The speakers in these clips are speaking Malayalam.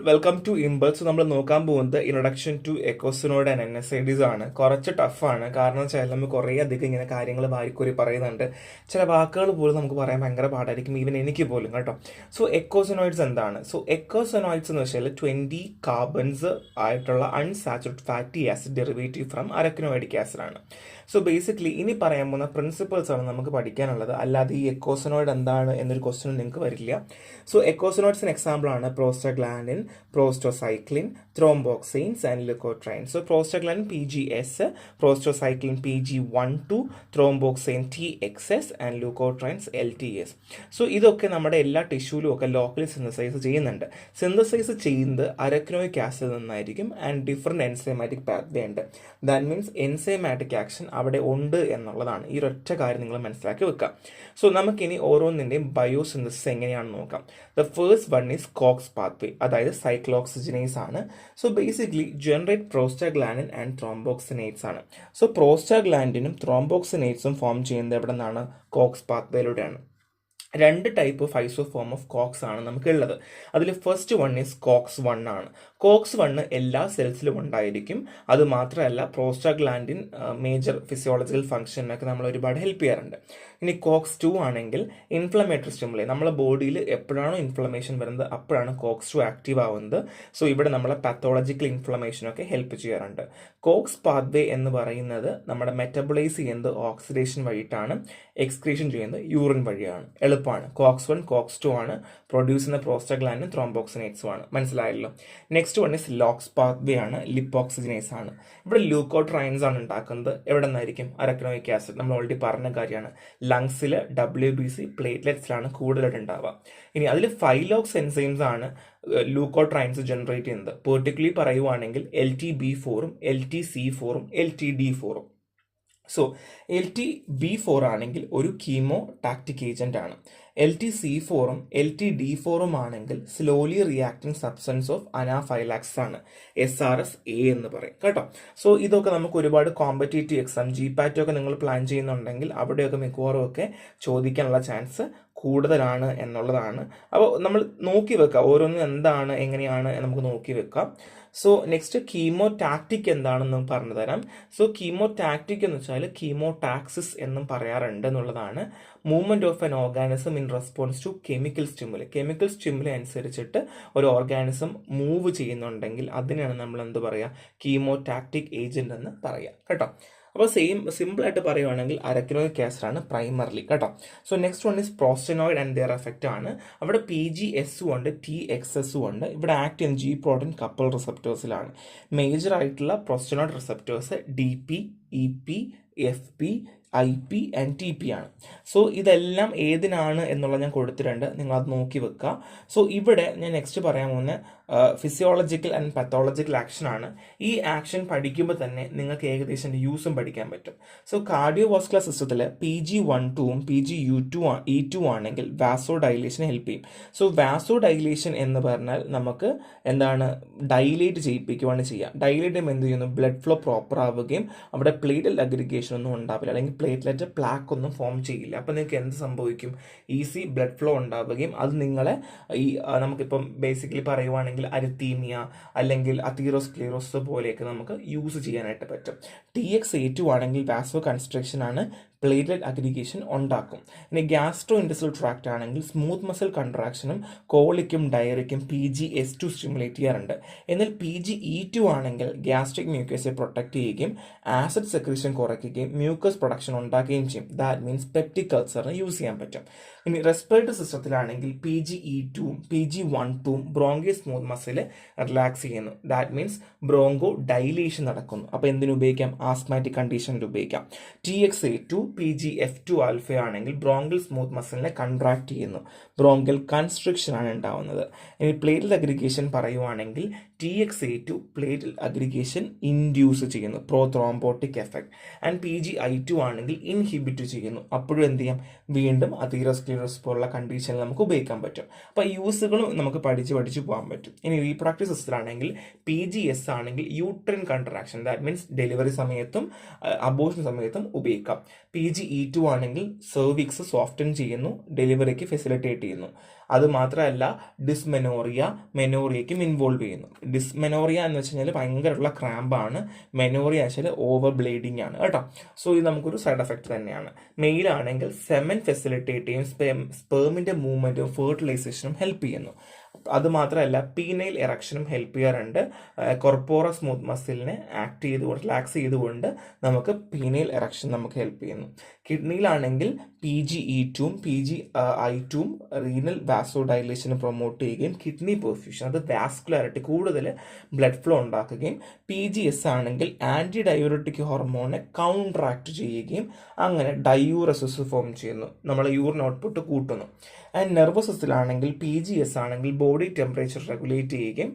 Welcome to impulse. നമ്മൾ നോക്കാൻ പോകുന്നത് ഇൻട്രൊഡക്ഷൻ ടു എക്കോസിനോയിഡ് ആൻഡ് NSAIDs ആണ്. കുറച്ച് ടഫാണ്, കാരണം വെച്ചാൽ നമ്മൾ കുറേ അധികം ഇങ്ങനെ കാര്യങ്ങൾ വാരിക്കോരി പറയുന്നുണ്ട്. ചില വാക്കുകൾ പോലും നമുക്ക് പറയാൻ ഭയങ്കര പാടായിരിക്കും, ഈവൻ എനിക്ക് പോലും കേട്ടോ. സോ എക്കോസിനോയിഡ്സ് എന്താണ്? സോ എക്കോസിനോയിഡ്സ് എന്ന് വെച്ചാൽ 20 കാർബൺസ് ആയിട്ടുള്ള unsaturated fatty acid derivative from അരക്കിനോയിഡിക് acid ആണ്. സോ ബേസിക്കലി ഇനി പറയാൻ പോകുന്ന പ്രിൻസിപ്പിൾസ് ആണ് നമുക്ക് പഠിക്കാനുള്ളത്. അല്ലാതെ ഈ എക്കോസിനോയിഡ് എന്താണ് എന്നൊരു ക്വസ്റ്റ്യൻ നിങ്ങൾക്ക് വരില്ല. സോ എക്കോസിനോയിഡ്സിന് എക്സാമ്പിൾ ആണ് പ്രോസ്റ്റഗ്ലാൻഡിൻ, പ്രോസ്റ്റോസൈക്ലിൻ, ത്രോംബോക്സിൻസ് and ലുക്കോട്രൈൻ. So പ്രോസ്റ്റഗ്ലാൻഡിൻ PGS, പ്രോസ്റ്റോസൈക്ലിൻ PG12, ത്രോംബോക്സിൻ TXS and ലുക്കോട്രൈൻസ് LTS. So ഇതൊക്കെ നമ്മുടെ എല്ലാ ടിഷ്യൂലും ഒക്കെ ലോക്കലി സിന്തസൈസ് ചെയ്യുന്നുണ്ട്. സിന്തസൈസ് ചെയ്യുന്നത് അരക്കിനോയിക് ആസിഡിൽ നിന്നായിരിക്കും ആൻഡ് ഡിഫറെൻറ്റ് എൻസൈമാറ്റിക് പാത്വേ ഉണ്ട്. ദാറ്റ് മീൻസ് എൻസൈമാറ്റിക് ആക്ഷൻ അവിടെ ഉണ്ട് എന്നുള്ളതാണ്. ഈ ഒരൊറ്റ കാര്യം നിങ്ങൾ മനസ്സിലാക്കി വെക്കുക. സോ നമുക്കിനി ഓരോന്നിൻ്റെയും ബയോസിന്തസിസ് എങ്ങനെയാണെന്ന് നോക്കാം. The first one is Cox pathway, അതായത് സൈക്ലോക്സിജനേസ് ആണ്. So basically generate prostaglandin and ത്രോംബോക്സിനേറ്റ്സ് ആണ്. സോ പ്രോസ്റ്റാഗ്ലാൻഡിനും ത്രോംബോക്സിനേറ്റ്സും ഫോം ചെയ്യുന്നത് എവിടെ നിന്നാണ്? കോക്സ് പാത്വേയിലൂടെയാണ്. രണ്ട് ടൈപ്പ് ഓഫ് ഐസോഫോം ഓഫ് കോക്സ് ആണ് നമുക്കുള്ളത്. അതിൽ ഫസ്റ്റ് വൺ ഈസ് കോക്സ് 1 ആണ്. കോക്സ് 1 എല്ലാ സെൽസിലും ഉണ്ടായിരിക്കും. അത് മാത്രമല്ല പ്രോസ്റ്റാഗ്ലാൻഡിൻ മേജർ ഫിസിയോളജിക്കൽ ഫംഗ്ഷനൊക്കെ നമ്മൾ ഒരുപാട് ഹെൽപ്പ് ചെയ്യാറുണ്ട്. ഇനി കോക്സ് 2 ആണെങ്കിൽ ഇൻഫ്ലമേറ്ററി സ്റ്റിമുലേ, നമ്മളെ ബോഡിയിൽ എപ്പോഴാണോ ഇൻഫ്ലമേഷൻ വരുന്നത് അപ്പോഴാണ് കോക്സ് 2 ആക്റ്റീവ് ആവുന്നത്. സോ ഇവിടെ നമ്മളെ പാത്തോളജിക്കൽ ഇൻഫ്ലമേഷനൊക്കെ ഹെൽപ്പ് ചെയ്യാറുണ്ട്. കോക്സ് പാത്വേ എന്ന് പറയുന്നത് നമ്മുടെ മെറ്റബോളൈസ് ചെയ്യുന്നത് ഓക്സിഡേഷൻ വഴിയിട്ടാണ്, എക്സ്ക്രീഷൻ ചെയ്യുന്നത് യൂറിൻ വഴിയാണ്. എളുപ്പമാണ്. കോക്സ് 1 കോക്സ് 2 ആണ് പ്രൊഡ്യൂസ് ചെയ്യുന്ന പ്രോസ്റ്റാഗ്ലാൻഡിനും ത്രോംബോക്സിനേറ്റ്സും ആണ്. മനസ്സിലായല്ലോ. Next one is locks pathway ആണ്, ലിപ്പോക്സിജനേസ് ആണ്. ഇവിടെ ലൂക്കോട്രൈൻസ് ആണ് ഉണ്ടാക്കുന്നത്. എവിടെ നിന്നായിരിക്കും? അരക്കിനോയിക് ആസിഡ്. നമ്മൾ ഓൾറെഡി പറഞ്ഞ കാര്യമാണ്. ലങ്സിൽ WBC പ്ലേറ്റ്ലെറ്റ്സിലാണ് കൂടുതലായിട്ട് ഉണ്ടാവുക. ഇനി അതിൽ ഫൈലോക്സ് എൻസൈംസ് ആണ് ലൂക്കോട്രൈൻസ് ജനറേറ്റ് ചെയ്യുന്നത്. പെർട്ടിക്കുലർലി പറയുവാണെങ്കിൽ LTB4ഉം LTC4ഉം LTD4ഉം. സോ LTB4 ആണെങ്കിൽ ഒരു കീമോ ടാക്റ്റിക് ഏജന്റ് ആണ്. LTC4ഉം LTD4ഉം ആണെങ്കിൽ സ്ലോലി റിയാക്ടിങ് സബ്സ്റ്റൻസ് ഓഫ് അനാഫൈലാക്സ് ആണ്. SRSA എന്ന് പറയും കേട്ടോ. സോ ഇതൊക്കെ നമുക്ക് ഒരുപാട് കോമ്പറ്റേറ്റീവ് എക്സാം GPAT ഒക്കെ നിങ്ങൾ പ്ലാൻ ചെയ്യുന്നുണ്ടെങ്കിൽ അവിടെയൊക്കെ മിക്കവാറും ഒക്കെ ചോദിക്കാനുള്ള ചാൻസ് കൂടുതലാണ് എന്നുള്ളതാണ്. അപ്പോൾ നമ്മൾ നോക്കി വെക്കുക, ഓരോന്നും എന്താണ് എങ്ങനെയാണ് നമുക്ക് നോക്കി വെക്കാം. സോ നെക്സ്റ്റ് കീമോ ടാക്റ്റിക് എന്താണെന്ന് പറഞ്ഞു തരാം. സോ കീമോ ടാക്റ്റിക് എന്ന് വെച്ചാൽ കീമോടാക്സിസ് എന്നും പറയാറുണ്ട് എന്നുള്ളതാണ്. Movement of an organism in response to chemical stimuli. Chemical stimuli അനുസരിച്ചിട്ട് ഒരു ഓർഗാനിസം മൂവ് ചെയ്യുന്നുണ്ടെങ്കിൽ അതിനാണ് നമ്മൾ എന്ത് പറയുക? കീമോടാക്റ്റിക് ഏജന്റ് എന്ന് പറയുക കേട്ടോ. അപ്പോൾ സിമ്പിൾ ആയിട്ട് പറയുവാണെങ്കിൽ അരക്കിനോയിക് ആസിഡ് ആണ് പ്രൈമർലി കേട്ടോ. So next one is പ്രോസ്റ്റനോയിഡ് and their effect ആണ്. അവിടെ PGSഉം ഉണ്ട് TXSഉം ഉണ്ട്. ഇവിടെ ആക്ട് ചെയ്യുന്ന G പ്രോട്ടീൻ കപ്പിൾ റിസപ്റ്റേഴ്സിലാണ്. മേജർ ആയിട്ടുള്ള പ്രോസ്റ്റനോയിഡ് receptors DP, EP, FP, IP and TP ആണ്. സോ ഇതെല്ലാം ഏതിനാണ് എന്നുള്ളത് ഞാൻ കൊടുത്തിട്ടുണ്ട്, നിങ്ങൾ അത് നോക്കി വെക്കുക. സോ ഇവിടെ ഞാൻ നെക്സ്റ്റ് പറയാൻ പോകുന്ന ഫിസിയോളജിക്കൽ ആൻഡ് പാത്തോളജിക്കൽ ആക്ഷൻ ആണ്. ഈ ആക്ഷൻ പഠിക്കുമ്പോൾ തന്നെ നിങ്ങൾക്ക് ഏകദേശം യൂസും പഠിക്കാൻ പറ്റും. സോ കാർഡിയോവാസ്കുലർ സിസ്റ്റത്തിൽ PG12ഉം PGE2 ആണെങ്കിൽ വാസോ ഡൈലേഷന് ഹെൽപ്പ് ചെയ്യും. സോ വാസോ ഡൈലേഷൻ എന്ന് പറഞ്ഞാൽ നമുക്ക് എന്താണ്? ഡൈലേറ്റ് ചെയ്യിപ്പിക്കുകയാണ് ചെയ്യുക. ഡൈലേറ്റ് ചെയ്യുമ്പോൾ എന്ത് ചെയ്യുന്നു? ബ്ലഡ് ഫ്ലോ പ്രോപ്പർ ആവുകയും അവിടെ പ്ലേറ്റഡ് അഗ്രിഗേഷൻ ഒന്നും ഉണ്ടാവില്ല, അല്ലെങ്കിൽ പ്ലേറ്റ്ലെറ്റ് പ്ലാക്ക് ഒന്നും ഫോം ചെയ്യില്ല. അപ്പോൾ നിങ്ങൾക്ക് എന്ത് സംഭവിക്കും? ഈസി ബ്ലഡ് ഫ്ലോ ഉണ്ടാവുകയും അത് നിങ്ങളെ ഈ നമുക്കിപ്പം ബേസിക്കലി പറയുവാണെങ്കിൽ അരിത്തീമിയ അല്ലെങ്കിൽ അതീറോസ്ക്ലീറോസ് പോലെയൊക്കെ നമുക്ക് യൂസ് ചെയ്യാനായിട്ട് പറ്റും. TXA2 ആണെങ്കിൽ വാസോ കൺസ്ട്രക്ഷൻ ആണ്, പ്ലേറ്റ്ലെറ്റ് അഗ്രിഗേഷൻ ഉണ്ടാക്കും. ഇനി ഗ്യാസ്ട്രോ ഇൻഡസ്ട്രിയൽ ട്രാക്ട് ആണെങ്കിൽ സ്മൂത്ത് മസിൽ കൺട്രാക്ഷനും കോളിക്കും ഡയറിക്കും PGS2 സ്റ്റിമുലേറ്റ് ചെയ്യാറുണ്ട്. എന്നാൽ PGE2 ആണെങ്കിൽ ഗ്യാസ്ട്രിക് മ്യൂക്കസിനെ പ്രൊട്ടക്ട് ചെയ്യുകയും ആസിഡ് സെക്രീഷൻ കുറയ്ക്കുകയും മ്യൂക്കസ് പ്രൊഡക്ഷൻ ഉണ്ടാക്കുകയും ചെയ്യും. ദാറ്റ് മീൻസ് പെപ്റ്റിക് അൾസറിന് യൂസ് ചെയ്യാൻ പറ്റും. ഇനി respiratory സിസ്റ്റത്തിലാണെങ്കിൽ PGE2ഉം PG12ഉം bronchi smooth muscle relax ചെയ്യുന്നു. ദാറ്റ് മീൻസ് ബ്രോങ്കോ ഡൈലേഷൻ നടക്കുന്നു. അപ്പോൾ എന്തിനു ഉപയോഗിക്കാം? ആസ്മാറ്റിക് കണ്ടീഷനിൽ ഉപയോഗിക്കാം. TXA2 PGF2 ആൽഫ ആണെങ്കിൽ ബ്രോങ്കൽ സ്മൂത്ത് മസിലിനെ കൺട്രാക്ട് ചെയ്യുന്നു. ബ്രോങ്കൽ കൺസ്ട്രിക്ഷൻ ആണ് ഉണ്ടാവുന്നത്. ഇനി പ്ലേറ്റ്ലെറ്റ് അഗ്രിഗേഷൻ പറയുവാണെങ്കിൽ TXA2 പ്ലേറ്റൽ അഗ്രിഗേഷൻ ഇൻഡ്യൂസ് ചെയ്യുന്നു, പ്രോത്രോംബോട്ടിക് എഫക്ട്. ആൻഡ് PGI2 ആണെങ്കിൽ ഇൻഹിബിറ്റ് ചെയ്യുന്നു. അപ്പോഴും എന്ത് ചെയ്യാം, വീണ്ടും അതീറോസ്ക്ലീറോസിസ് പോലുള്ള കണ്ടീഷനിൽ നമുക്ക് ഉപയോഗിക്കാൻ പറ്റും. അപ്പോൾ യൂസുകളും നമുക്ക് പഠിച്ച് പോകാൻ പറ്റും. ഇനി റീപ്രൊഡക്റ്റീവ് സിസ്റ്റത്തിലാണെങ്കിൽ PGS ആണെങ്കിൽ uterine contraction, that means delivery സമയത്തും അബോർഷൻ സമയത്തും ഉപയോഗിക്കാം. PGE2 ആണെങ്കിൽ സെർവിക്സ് സോഫ്റ്റൻ ചെയ്യുന്നു, ഡെലിവറിക്ക് ഫെസിലിറ്റേറ്റ് ചെയ്യുന്നു. അത് മാത്രമല്ല ഡിസ്മെനോറിയ, മെനോറിയയ്ക്കും ഇൻവോൾവ് ചെയ്യുന്നു. ഡിസ്മെനോറിയ എന്ന് വെച്ച് കഴിഞ്ഞാൽ ഭയങ്കരമുള്ള ക്രാമ്പാണ്, മെനോറിയ വെച്ചാൽ ഓവർ ബ്ലീഡിങ് ആണ് കേട്ടോ. സോ ഇത് നമുക്കൊരു സൈഡ് എഫക്റ്റ് തന്നെയാണ്. മെയിൽ ആണെങ്കിൽ സെമൻ ഫെസിലിറ്റേറ്റ് ചെയ്യും, സ്പേമിൻ്റെ മൂവ്മെൻറ്റും ഫെർട്ടിലൈസേഷനും ഹെൽപ്പ് ചെയ്യുന്നു. അത് മാത്രമല്ല പീനൈൽ എറക്ഷനും ഹെൽപ്പ് ചെയ്യാറുണ്ട്. കൊർപ്പോറ സ്മൂത്ത് മസിലിനെ റിലാക്സ് ചെയ്തുകൊണ്ട് നമുക്ക് പീനൈൽ എറക്ഷൻ നമുക്ക് ഹെൽപ്പ് ചെയ്യുന്നു. കിഡ്നിയിലാണെങ്കിൽ PGE2 PGI2 റീനൽ വാസോ ഡൈലേഷന് പ്രൊമോട്ട് ചെയ്യുകയും കിഡ്നി പെർഫ്യൂഷൻ, അത് വാസ്കുലാരിറ്റി കൂടുതൽ ബ്ലഡ് ഫ്ലോ ഉണ്ടാക്കുകയും, PGS ആണെങ്കിൽ ആൻറ്റി ഡയൂററ്റിക് ഹോർമോണെ കൗൺട്രാക്ട് ചെയ്യുകയും അങ്ങനെ ഡയൂറസിസ് ഫോം ചെയ്യുന്നു, നമ്മളെ യൂറിൻ ഔട്ട്പുട്ട് കൂട്ടുന്നു. ആൻഡ് നെർവസ് സിസ്റ്റത്തിലാണെങ്കിൽ PGS ആണെങ്കിൽ ബോഡി ടെമ്പറേച്ചർ റെഗുലേറ്റ് ചെയ്യുകയും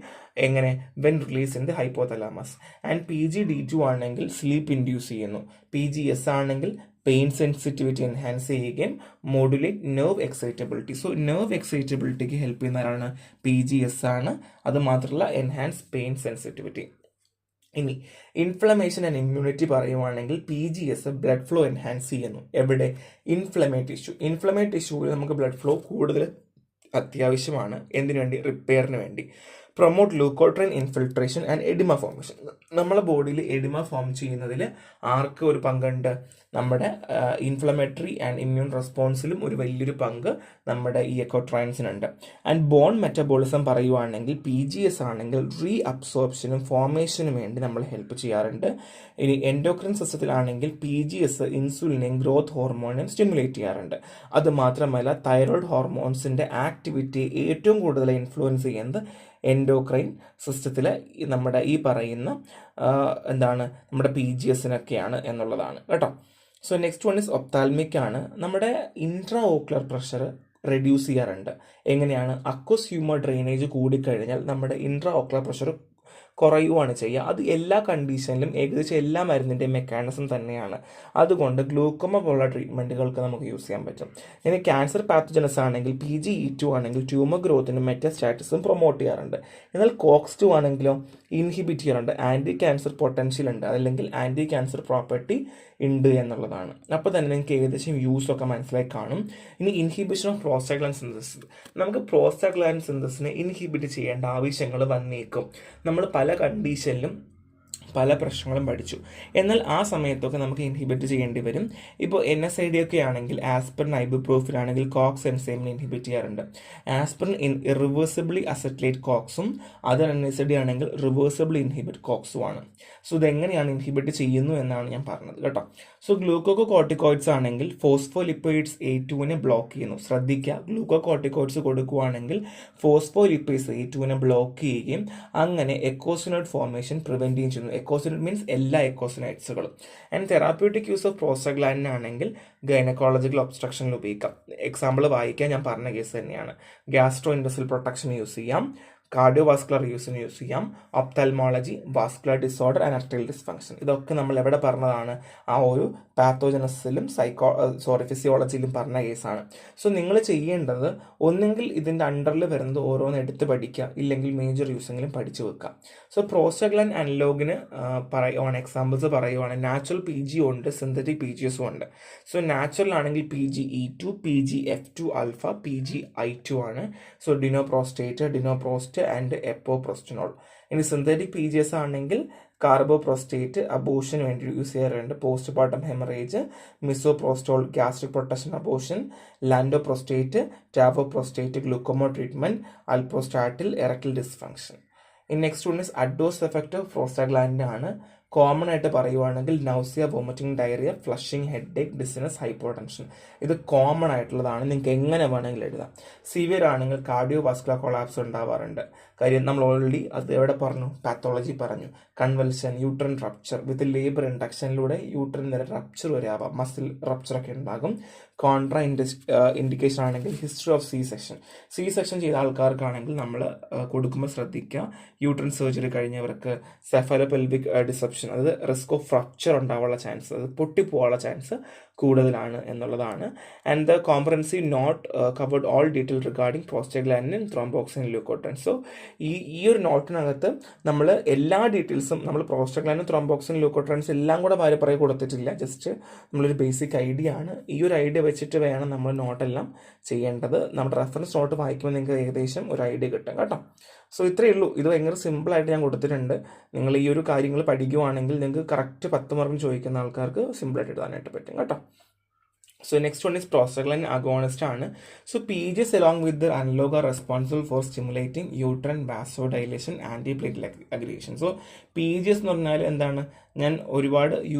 എങ്ങനെ, when release in the hypothalamus. And PGD2 ആണെങ്കിൽ സ്ലീപ്പ് ഇൻഡ്യൂസ് ചെയ്യുന്നു. PGS ആണെങ്കിൽ പെയിൻ സെൻസിറ്റിവിറ്റി എൻഹാൻസ് ചെയ്യുകയും modulate nerve excitability. So nerve എക്സൈറ്റബിലിറ്റിക്ക് help ചെയ്യുന്നവരാണ് PGS ആണ്. അത് മാത്രമല്ല എൻഹാൻസ് പെയിൻ സെൻസിറ്റിവിറ്റി. ഇനി ഇൻഫ്ലമേഷൻ ആൻഡ് ഇമ്മ്യൂണിറ്റി പറയുവാണെങ്കിൽ PGS ബ്ലഡ് ഫ്ലോ എൻഹാൻസ് ചെയ്യുന്നു. എവിടെ, ഇൻഫ്ലമേറ്റ് ടിഷ്യൂവിൽ നമുക്ക് ബ്ലഡ് ഫ്ലോ കൂടുതൽ അത്യാവശ്യമാണ്. എന്തിനു വേണ്ടി, റിപ്പയറിന് വേണ്ടി. Promote ലൂക്കോട്രൈൻ infiltration and oedema formation. നമ്മളെ ബോഡിയിൽ എഡിമ ഫോം ചെയ്യുന്നതിൽ ആർക്ക് ഒരു പങ്കുണ്ട്, നമ്മുടെ ഇൻഫ്ലമേറ്ററി ആൻഡ് ഇമ്മ്യൂൺ റെസ്പോൺസിലും ഒരു വലിയൊരു പങ്ക് നമ്മുടെ ഈ എക്കോട്രൈൻസിനുണ്ട്. ആൻഡ് ബോൺ മെറ്റബോളിസം പറയുവാണെങ്കിൽ PGS ആണെങ്കിൽ റീ അബ്സോർപ്ഷനും ഫോർമേഷനും വേണ്ടി നമ്മൾ ഹെൽപ്പ് ചെയ്യാറുണ്ട്. ഇനി എൻഡോക്രിൻ സിസ്റ്റത്തിലാണെങ്കിൽ PGS ഇൻസുലിനെയും ഗ്രോത്ത് ഹോർമോണിനെയും സ്റ്റിമുലേറ്റ് ചെയ്യാറുണ്ട്. അത് മാത്രമല്ല തൈറോയ്ഡ് ഹോർമോൺസിൻ്റെ ആക്ടിവിറ്റിയെ ഏറ്റവും കൂടുതൽ ഇൻഫ്ലുവൻസ് ചെയ്യുന്നത് എൻഡോക്രൈൻ സിസ്റ്റത്തിലെ നമ്മുടെ ഈ പറയുന്ന നമ്മുടെ PGSനൊക്കെയാണ് എന്നുള്ളതാണ് കേട്ടോ. So next one is ophthalmic ആണ്. നമ്മുടെ ഇൻട്രാ ഓക്കുലർ പ്രഷർ റെഡ്യൂസ് ചെയ്യാറുണ്ട്. എങ്ങനെയാണ്, അക്വസ് ഹ്യൂമർ ഡ്രെയിനേജ് കൂടിക്കഴിഞ്ഞാൽ നമ്മുടെ ഇൻട്രാ ഓക്കുലർ പ്രഷർ കുറയുവാണ് ചെയ്യുക. അത് എല്ലാ കണ്ടീഷനിലും ഏകദേശം എല്ലാ മരുന്നിൻ്റെയും മെക്കാനിസം തന്നെയാണ്. അതുകൊണ്ട് ഗ്ലൂക്കോമ പോലുള്ള ട്രീറ്റ്മെൻറ്റുകൾക്ക് നമുക്ക് യൂസ് ചെയ്യാൻ പറ്റും. ഇനി ക്യാൻസർ പാത്തോജനസ് ആണെങ്കിൽ PGE2 ആണെങ്കിൽ ട്യൂമർ ഗ്രോത്തിനും മെറ്റാസ്റ്റാറ്റിസും പ്രൊമോട്ട് ചെയ്യാറുണ്ട്. എന്നാൽ COX-2 ആണെങ്കിലോ ഇൻഹിബിറ്റ് ചെയ്യാറുണ്ട്. ആൻറ്റി ക്യാൻസർ പൊട്ടൻഷ്യൽ ഉണ്ട്, അല്ലെങ്കിൽ ആൻറ്റി ക്യാൻസർ പ്രോപ്പർട്ടി ഉണ്ട് എന്നുള്ളതാണ്. അപ്പോൾ തന്നെ നിങ്ങൾക്ക് ഏകദേശം യൂസൊക്കെ മനസ്സിലായി കാണും. ഇനി ഇൻഹിബിഷൻ ഓഫ് പ്രോസ്റ്റാഗ്ലാൻഡിൻ സിന്തസിസ്. നമുക്ക് പ്രോസ്റ്റാഗ്ലാൻഡിൻ സിന്തസിനെ ഇൻഹിബിറ്റ് ചെയ്യേണ്ട ആവശ്യങ്ങൾ വന്നേക്കും. നമ്മൾ പല കണ്ടീഷനിലും പല പ്രശ്നങ്ങളും പഠിച്ചു. എന്നാൽ ആ സമയത്തൊക്കെ നമുക്ക് ഇൻഹിബിറ്റ് ചെയ്യേണ്ടി വരും. ഇപ്പോൾ NSAID ഒക്കെ ആണെങ്കിൽ ആസ്പിറിൻ, ഐബുപ്രോഫിൻ ആണെങ്കിൽ കോക്സ് എൻസൈമിനെ ഇൻഹിബിറ്റ് ചെയ്യാറുണ്ട്. ആസ്പിറിൻ ഇറിവേഴ്സിബിളി അസറ്റൈലേറ്റ് കോക്സും അതർ NSAID ആണെങ്കിൽ റിവേഴ്സിബിളി ഇൻഹിബിറ്റ് കോക്സും ആണ്. സോ ഇതെങ്ങനെയാണ് ഇൻഹിബിറ്റ് ചെയ്യുന്നു എന്നാണ് ഞാൻ പറഞ്ഞത് കേട്ടോ. സോ ഗ്ലൂക്കോകോർട്ടിക്കോയിഡ്സ് ആണെങ്കിൽ ഫോസ്ഫോലിപ്പിഡ്സ് A2നെ ബ്ലോക്ക് ചെയ്യുന്നു. ശ്രദ്ധിക്കുക, ഗ്ലൂക്കോകോർട്ടിക്കോയിഡ്സ് കൊടുക്കുകയാണെങ്കിൽ ഫോസ്ഫോലിപ്പിഡ്സ് A2നെ ബ്ലോക്ക് ചെയ്യുകയും അങ്ങനെ എക്കോസിനോയിഡ് ഫോർമേഷൻ പ്രിവെൻറ്റ് ചെയ്യുന്നു. എക്കോസിനോയിഡ് മീൻസ് എല്ലാ എക്കോസിനൈറ്റ്സുകളും. And therapeutic use of prostaglandin ആണെങ്കിൽ ഗൈനക്കോളജിക്കൽ ഒബ്സ്ട്രക്ഷനിൽ ഉപയോഗിക്കാം. എക്സാമ്പിൾ വായിക്കാൻ ഞാൻ പറഞ്ഞ കേസ് തന്നെയാണ്. ഗ്യാസ്ട്രോ ഇൻഡസ്ട്രിയൽ പ്രൊട്ടക്ഷൻ യൂസ് ചെയ്യാം, കാർഡിയോവാസ്കുലർ യൂസിന് യൂസ് ചെയ്യാം, ophthalmology, vascular disorder and arterial dysfunction. ഇതൊക്കെ നമ്മൾ എവിടെ പറഞ്ഞതാണ്, ആ ഒരു പാത്തോജനസിലും ഫിസിയോളജിയിലും പറഞ്ഞ കേസാണ്. സോ നിങ്ങൾ ചെയ്യേണ്ടത് ഒന്നെങ്കിൽ ഇതിൻ്റെ അണ്ടറിൽ വരുന്നത് ഓരോന്ന് എടുത്ത് പഠിക്കുക, ഇല്ലെങ്കിൽ മേജർ യൂസെങ്കിലും പഠിച്ചു വെക്കുക. സോ പ്രോസ്റ്റാഗ്ലാൻഡിൻ അനലോഗിന് എക്സാമ്പിൾസ് പറയുവാണെങ്കിൽ നാച്ചുറൽ PG ഉണ്ട്, സിന്തറ്റിക് PGSും ഉണ്ട്. സോ നാച്ചുറൽ ആണെങ്കിൽ PGE2, PGF2 ആൽഫ, PGI2 ആണ്. So ഡിനോപ്രോസ്റ്റ് and എപ്പോപ്രോസ്റ്റനോൾ. ഇനി സിന്തറ്റിക് PGS ആണെങ്കിൽ കാർബോപ്രോസ്റ്റേറ്റ് അബോഷന് വേണ്ടി യൂസ് ചെയ്യാറുണ്ട്. Postpartum haemorrhage, misoprostol gastric protection abortion, ലാൻഡോപ്രോസ്റ്റേറ്റ്, ടാവോപ്രോസ്റ്റേറ്റ് ഗ്ലൂക്കോമോ treatment, അൽപ്രോസ്റ്റാറ്റിൽ എറക്ടൽ dysfunction. Next one is adverse effect of prostaglandin ആണ്. കോമൺ ആയിട്ട് പറയുവാണെങ്കിൽ nausea, vomiting, diarrhoea, flushing, headache, dizziness, hypotension. ഇത് കോമൺ ആയിട്ടുള്ളതാണ്. നിങ്ങൾക്ക് എങ്ങനെ വേണമെങ്കിലും എഴുതാം. സിവിയർ ആണെങ്കിൽ കാർഡിയോ വാസ്കുലർ കൊളാപ്സ് ഉണ്ടാവാറുണ്ട്. കാര്യം നമ്മൾ ഓൾറെഡി അത് എവിടെ പറഞ്ഞു, പാത്തോളജി പറഞ്ഞു. കൺവൽഷൻ, യൂട്രൻ റപ്ചർ വിത്ത് ലേബർ ഇൻഡക്ഷനിലൂടെ യൂട്രൻ വരെ റപ്ചർ വരെ ആവാം, മസിൽ റപ്ചർ ഒക്കെ ഉണ്ടാകും. കോൺട്രാ ഇൻഡിക്കേഷൻ ആണെങ്കിൽ ഹിസ്റ്ററി ഓഫ് സി സെക്ഷൻ ചെയ്ത ആൾക്കാർക്കാണെങ്കിൽ നമ്മൾ കൊടുക്കുമ്പോൾ ശ്രദ്ധിക്കുക, യൂട്രൻ സർജറി കഴിഞ്ഞവർക്ക് സെഫലോപെൽവിക് ഡിസെപ്ഷൻ, അതായത് റിസ്ക് ഓഫ് ഫ്രാക്ചർ ഉണ്ടാവാനുള്ള ചാൻസ്, അത് പൊട്ടിപ്പോവാനുള്ള ചാൻസ് കൂടുതലാണ് എന്നുള്ളതാണ്. And the comprehensive not covered all detail regarding പ്രോസ്റ്റഗ്ലാൻഡിൻ, ത്രോംബോക്സിൻ, ല്യൂക്കോട്രൈൻ. So ഈ ഒരു നോട്ടിനകത്ത് നമ്മൾ എല്ലാ ഡീറ്റെയിൽസും, നമ്മൾ പ്രോസ്റ്റഗ്ലാൻഡിൻ, ത്രോംബോക്സിൻ, ല്യൂക്കോട്രൈൻസ് എല്ലാം കൂടെ പറയ കൊടുത്തിട്ടില്ല. ജസ്റ്റ് നമ്മളൊരു ബേസിക് ഐഡിയ ആണ്. ഈ ഒരു ഐഡിയ വെച്ചിട്ട് വേണം നമ്മൾ നോട്ടെല്ലാം ചെയ്യേണ്ടത്. നമ്മുടെ റെഫറൻസ് നോട്ട് വായിക്കുമ്പോൾ നിങ്ങൾക്ക് ഏകദേശം ഒരു ഐഡിയ കിട്ടും കേട്ടോ. സോ ഇത്രയേ ഉള്ളൂ. ഇത് ഭയങ്കര സിമ്പിളായിട്ട് ഞാൻ കൊടുത്തിട്ടുണ്ട്. നിങ്ങൾ ഈ ഒരു കാര്യങ്ങൾ പഠിക്കുവാണെങ്കിൽ നിങ്ങൾക്ക് കറക്റ്റ് 10 മാർക്കിന് ചോദിക്കുന്ന ആൾക്കാർക്ക് സിമ്പിളായിട്ട് എഴുതാനായിട്ട് പറ്റും കേട്ടോ. So next one is prostaglandin agonist ആണ്. So PGs along with their analog are responsible for stimulating uterine vasodilation, antiplatelet aggregation. So PGs എന്ന് പറഞ്ഞാൽ എന്താണ്, ഞാൻ ഒരുപാട്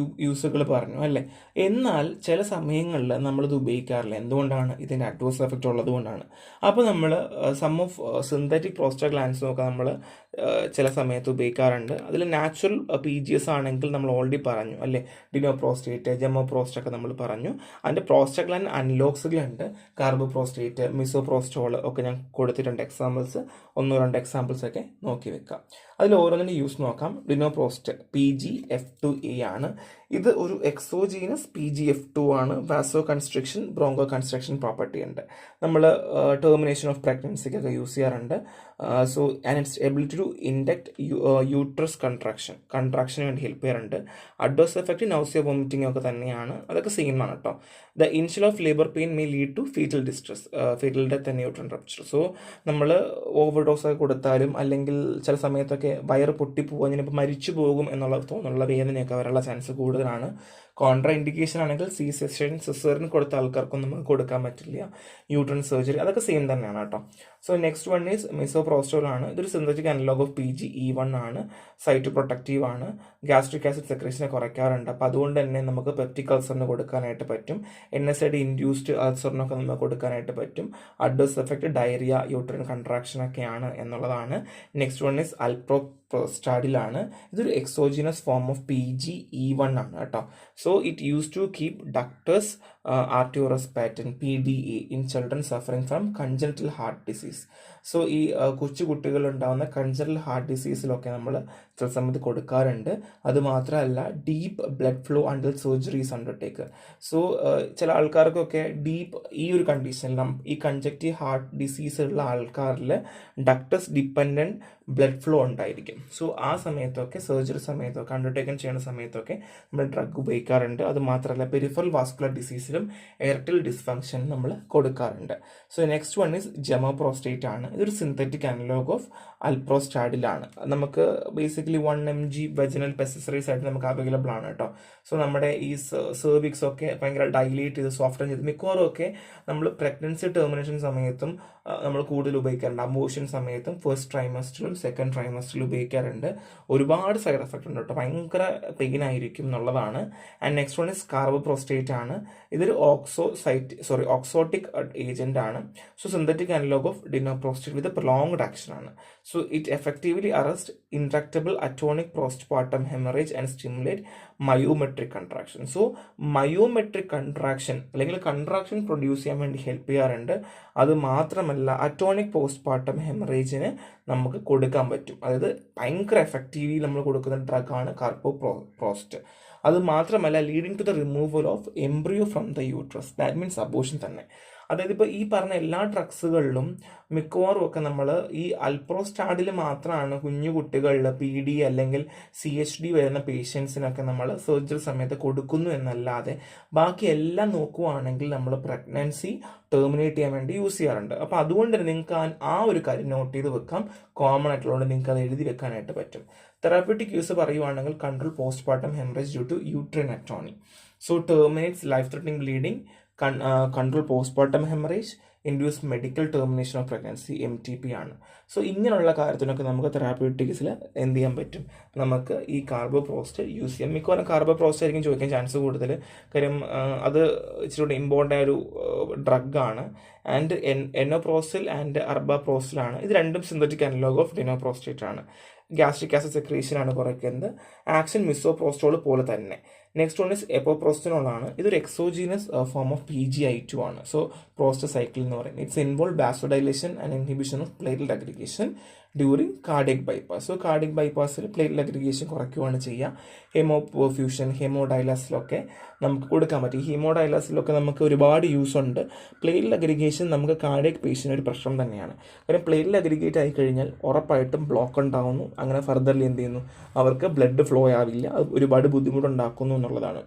യൂസുകൾ പറഞ്ഞു അല്ലേ. എന്നാൽ ചില സമയങ്ങളിൽ നമ്മളിത് ഉപയോഗിക്കാറില്ല. എന്തുകൊണ്ടാണ്? ഇതിൻ്റെ അഡ്വേഴ്സ് എഫക്റ്റ് ഉള്ളത് കൊണ്ടാണ്. അപ്പോൾ നമ്മൾ സം ഓഫ് സിന്തറ്റിക് പ്രോസ്റ്റാഗ്ലാൻഡ്സ് ഒക്കെ നമ്മൾ ചില സമയത്ത് ഉപയോഗിക്കാറുണ്ട്. അതിൽ നാച്ചുറൽ PGs ആണെങ്കിൽ നമ്മൾ ഓൾറെഡി പറഞ്ഞു അല്ലേ, ഡിനോപ്രോസ്റ്റേറ്റ്, ജെമോപ്രോസ്റ്റ് ഒക്കെ നമ്മൾ പറഞ്ഞു. അതിൻ്റെ പ്രോസ്റ്റാഗ്ലാൻഡിൻ അനലോഗ്സുകളുണ്ട്, കാർബോപ്രോസ്റ്റേറ്റ്, മിസോപ്രോസ്റ്റോൾ ഒക്കെ ഞാൻ കൊടുത്തിട്ടുണ്ട് എക്സാമ്പിൾസ്. 1-2 എക്സാമ്പിൾസ് ഒക്കെ നോക്കി വെക്കാം. അതിൽ ഓരോന്നിൻ്റെ യൂസ് നോക്കാം. ഡിനോപ്രോസ്റ്റ് PGF2A ആണ്. ഇത് ഒരു എക്സോജീനസ് PGF2 ആണ്. വാസോ കൺസ്ട്രിക്ഷൻ, ബ്രോങ്കോ കൺസ്ട്രക്ഷൻ പ്രോപ്പർട്ടി ഉണ്ട്. നമ്മൾ ടെർമിനേഷൻ ഓഫ് പ്രഗ്നൻസിക്കൊക്കെ യൂസ് ചെയ്യാറുണ്ട്. So and it's ability to induct uterus കൺട്രാക്ഷന് വേണ്ടി ഹെൽപ്പ് ചെയ്യാറുണ്ട്. അഡ്വേഴ്സ് എഫക്റ്റ് നൗസിയ, വോമിറ്റിംഗ് ഒക്കെ തന്നെയാണ്. അതൊക്കെ സെയിം ആണ് കേട്ടോ. The initial of labour pain may lead to fetal distress, fetal death and uterine rupture. So നമ്മൾ ഓവർഡോസ് ഒക്കെ കൊടുത്താലും അല്ലെങ്കിൽ ചില സമയത്തൊക്കെ വയറ് പൊട്ടിപ്പോകുക, ഞാനിപ്പോൾ മരിച്ചു പോകും എന്നുള്ള തോന്നുള്ള വേദനയൊക്കെ വരാനുള്ള ചാൻസ് കൂടുതലാണ്. കോൺട്രാ ഇൻഡിക്കേഷൻ ആണെങ്കിൽ സി സെക്ഷൻ, സിസേറിയൻ കൊടുത്ത ആൾക്കാർക്കൊന്നും നമുക്ക് കൊടുക്കാൻ പറ്റില്ല. യൂട്രൻ സർജറി അതൊക്കെ സെയിം തന്നെയാണ് കേട്ടോ. So next one is misoprostol ആണ്. ഇതൊരു സിന്തറ്റിക് അനലോഗ് ഓഫ് PGE1 ആണ്. സൈറ്റ് പ്രൊട്ടക്റ്റീവ് ആണ്. Gastric acid സെക്രേഷനെ കുറയ്ക്കാറുണ്ട്. അപ്പോൾ അതുകൊണ്ട് തന്നെ നമുക്ക് പെപ്റ്റിക് അൾസറിന് കൊടുക്കാനായിട്ട് പറ്റും. NSAID ഇൻഡ്യൂസ്ഡ് അൾസറിനൊക്കെ നമുക്ക് കൊടുക്കാനായിട്ട് പറ്റും. Adverse effect diarrhoea, uterine contraction ഒക്കെയാണ് എന്നുള്ളതാണ്. Next one is അൽപ്രോസ്റ്റാഡിലാണ്. ഇതൊരു എക്സോജിനസ് ഫോം ഓഫ് PGE1 ആണ് കേട്ടോ. So it use to keep ductus ആർട്ടിയോറസ്പാറ്റൻ PDA in children suffering from congenital heart disease. So ഈ കൊച്ചു കുട്ടികളുണ്ടാകുന്ന കൺജനിറ്റൽ ഹാർട്ട് ഡിസീസിലൊക്കെ നമ്മൾ ചില സമയത്ത് കൊടുക്കാറുണ്ട്. അതുമാത്രമല്ല deep blood flow under surgeries undertake. So ചില ആൾക്കാർക്കൊക്കെ ഈ ഒരു കണ്ടീഷനിൽ ഈ കൺജക്റ്റീവ് ഹാർട്ട് ഡിസീസ് ഉള്ള ആൾക്കാരിൽ ഡക്ടസ് ഡിപ്പെൻഡൻറ്റ് ബ്ലഡ് ഫ്ലോ ഉണ്ടായിരിക്കും. സോ ആ സമയത്തൊക്കെ സർജറി സമയത്തൊക്കെ അണ്ടർടേക്കൻ ചെയ്യുന്ന സമയത്തൊക്കെ നമ്മൾ ഡ്രഗ് ഉപയോഗിക്കാറുണ്ട്. അത് മാത്രമല്ല പെരിഫറൽ വാസ്കുലർ ഡിസീസിലും എയർടെൽ ഡിസ്ഫങ്ഷൻ നമ്മൾ കൊടുക്കാറുണ്ട്. സോ നെക്സ്റ്റ് വൺ ഈസ് ജെമോപ്രോസ്റ്റേറ്റ് ആണ്. ഇതൊരു സിന്തറ്റിക് അനലോഗ് ഓഫ് അൽപ്രോസ്റ്റാഡിലാണ്. നമുക്ക് ബേസിക്കലി 1 mg വെജിനൽ പെസ്റ്റിസൈഡ്സ് ആയിട്ട് നമുക്ക് അവൈലബിൾ ആണ് കേട്ടോ. സോ നമ്മുടെ ഈ സെർവിക്സ് ഒക്കെ ഭയങ്കര ഡൈലേറ്റ് ചെയ്ത് സോഫ്റ്റൻ ചെയ്ത് മിക്കവാറും ഒക്കെ നമ്മൾ പ്രഗ്നൻസി ടെർമിനേഷൻ സമയത്തും നമ്മൾ കൂടുതൽ ഉപയോഗിക്കാറുണ്ട്. അബോർഷൻ സമയത്തും ഫസ്റ്റ് ട്രൈമസ്റ്ററിലും സെക്കൻഡ് ട്രൈമസ്റ്ററിലും ഉപയോഗിക്കാറുണ്ട്. ഒരുപാട് സൈഡ് എഫക്റ്റ് ഉണ്ട് കേട്ടോ, ഭയങ്കര പെയിൻ ആയിരിക്കും എന്നുള്ളതാണ്. ആൻഡ് നെക്സ്റ്റ് വൺ ഇസ് കാർബോപ്രോസ്റ്റേറ്റ് ആണ്. ഇതൊരു ഓക്സോട്ടിക് ഏജന്റ് ആണ്. So synthetic analogue of ഡിനോപ്രോസ്റ്റേറ്റ് with prolonged action ആണ്. So it effectively arrest intractable അറ്റോണിക് postpartum haemorrhage and stimulate മയോമെട്രിക് contraction. So മയോമെട്രിക് contraction അല്ലെങ്കിൽ കൺട്രാക്ഷൻ പ്രൊഡ്യൂസ് ചെയ്യാൻ വേണ്ടി ഹെൽപ്പ് ചെയ്യാറുണ്ട്. അത് മാത്രമല്ല അറ്റോണിക് പോസ്റ്റ്പാർട്ടം ഹെമറേജിന് നമുക്ക് കൊടുക്കാൻ പറ്റും. അതായത് ഭയങ്കര എഫക്റ്റീവ്ലി നമ്മൾ കൊടുക്കുന്ന ഡ്രഗാണ് കാർബോപ്രോസ്റ്റ്. അത് മാത്രമല്ല leading to the removal of embryo from the uterus, that means abortion തന്നെ. അതായത് ഇപ്പോൾ ഈ പറഞ്ഞ എല്ലാ ഡ്രഗ്സുകളിലും മിക്കവാറും ഒക്കെ നമ്മൾ ഈ അൽപ്രോസ്റ്റാഡിൽ മാത്രമാണ് കുഞ്ഞു കുട്ടികളിൽ PD അല്ലെങ്കിൽ CHD വരുന്ന പേഷ്യൻസിനൊക്കെ നമ്മൾ സർജറി സമയത്ത് കൊടുക്കുന്നു എന്നല്ലാതെ ബാക്കി എല്ലാം നോക്കുവാണെങ്കിൽ നമ്മൾ പ്രഗ്നൻസി ടെർമിനേറ്റ് ചെയ്യാൻ വേണ്ടി യൂസ് ചെയ്യാറുണ്ട്. അപ്പോൾ അതുകൊണ്ട് തന്നെ നിങ്ങൾക്ക് ആ ഒരു കാര്യം നോട്ട് ചെയ്ത് വെക്കാം. കോമൺ ആയിട്ടുള്ളത് നിങ്ങൾക്ക് അത് എഴുതി വെക്കാനായിട്ട് പറ്റും. തെറാപ്യൂട്ടിക് യൂസ് പറയുവാണെങ്കിൽ control postpartum haemorrhage due to uterine atony. So terminates life threatening bleeding, control postpartum hemorrhage, induce medical termination of pregnancy MTP ആണ്. സോ ഇങ്ങനെയുള്ള കാര്യത്തിനൊക്കെ നമുക്ക് തെറാപ്യൂട്ടിക്സിൽ എന്ത് ചെയ്യാൻ പറ്റും, നമുക്ക് ഈ കാർബോപ്രോസ്റ്റ് യൂസ് ചെയ്യാം. മിക്കവാറും കാർബോപ്രോസ്റ്റ് ആയിരിക്കും ചോദിക്കാൻ ചാൻസ് കൂടുതൽ. കാര്യം അത് ഇച്ചിരി കൂടെ ഇമ്പോർട്ടൻ്റ് ആയ ഒരു ഡ്രഗാണ്. And എനോപ്രോസ്റ്റൽ and അർബാപ്രോസ്റ്റലാണ്. ഇത് രണ്ടും സിന്തറ്റിക് അനലോഗ് ഓഫ് ഡിനോപ്രോസ്റ്റേറ്റ് ആണ്. ഗ്യാസ്ട്രിക് ആസിഡ് സെക്രീഷൻ ആണ് കുറയ്ക്കുന്നത്. ആക്ഷൻ മിസോപ്രോസ്റ്റോൾ പോലെ തന്നെ. നെക്സ്റ്റ് വൺ ഇസ് എപ്പോപ്രോസ്റ്റനോൾ ആണ്. ഇതൊരു എക്സോജീനസ് ഫോം ഓഫ് PGI2 ആണ്. സോ പ്രോസ്റ്റസൈക്കിൾ എന്ന് പറയുന്നത് it's involve vasodilation and inhibition of platelet aggregation during cardiac bypass. So cardiac ബൈപ്പാസിൽ platelet aggregation കുറയ്ക്കുകയാണ് ചെയ്യുക. ഹെമോ പെർഫ്യൂഷൻ, ഹെമോഡൈലാസിലൊക്കെ നമുക്ക് കൊടുക്കാൻ പറ്റും. ഹീമോഡൈലാസിലൊക്കെ നമുക്ക് ഒരുപാട് യൂസ് ഉണ്ട്. പ്ലേറ്റ്ലെറ്റ് അഗ്രിഗേഷൻ നമുക്ക് കാർഡിയക് പേഷ്യൻ്റ് ഒരു പ്രശ്നം തന്നെയാണ്. കാരണം പ്ലേറ്റ്ലെറ്റ് അഗ്രിഗേറ്റ് ആയി കഴിഞ്ഞാൽ ഉറപ്പായിട്ടും ബ്ലോക്ക് ഉണ്ടാകുന്നു. അങ്ങനെ ഫർദർലി എന്ത് ചെയ്യുന്നു, അവർക്ക് ബ്ലഡ് ഫ്ലോ ആവില്ല, അത് ഒരുപാട് ബുദ്ധിമുട്ടുണ്ടാക്കുന്നു എന്നുള്ളതാണ്.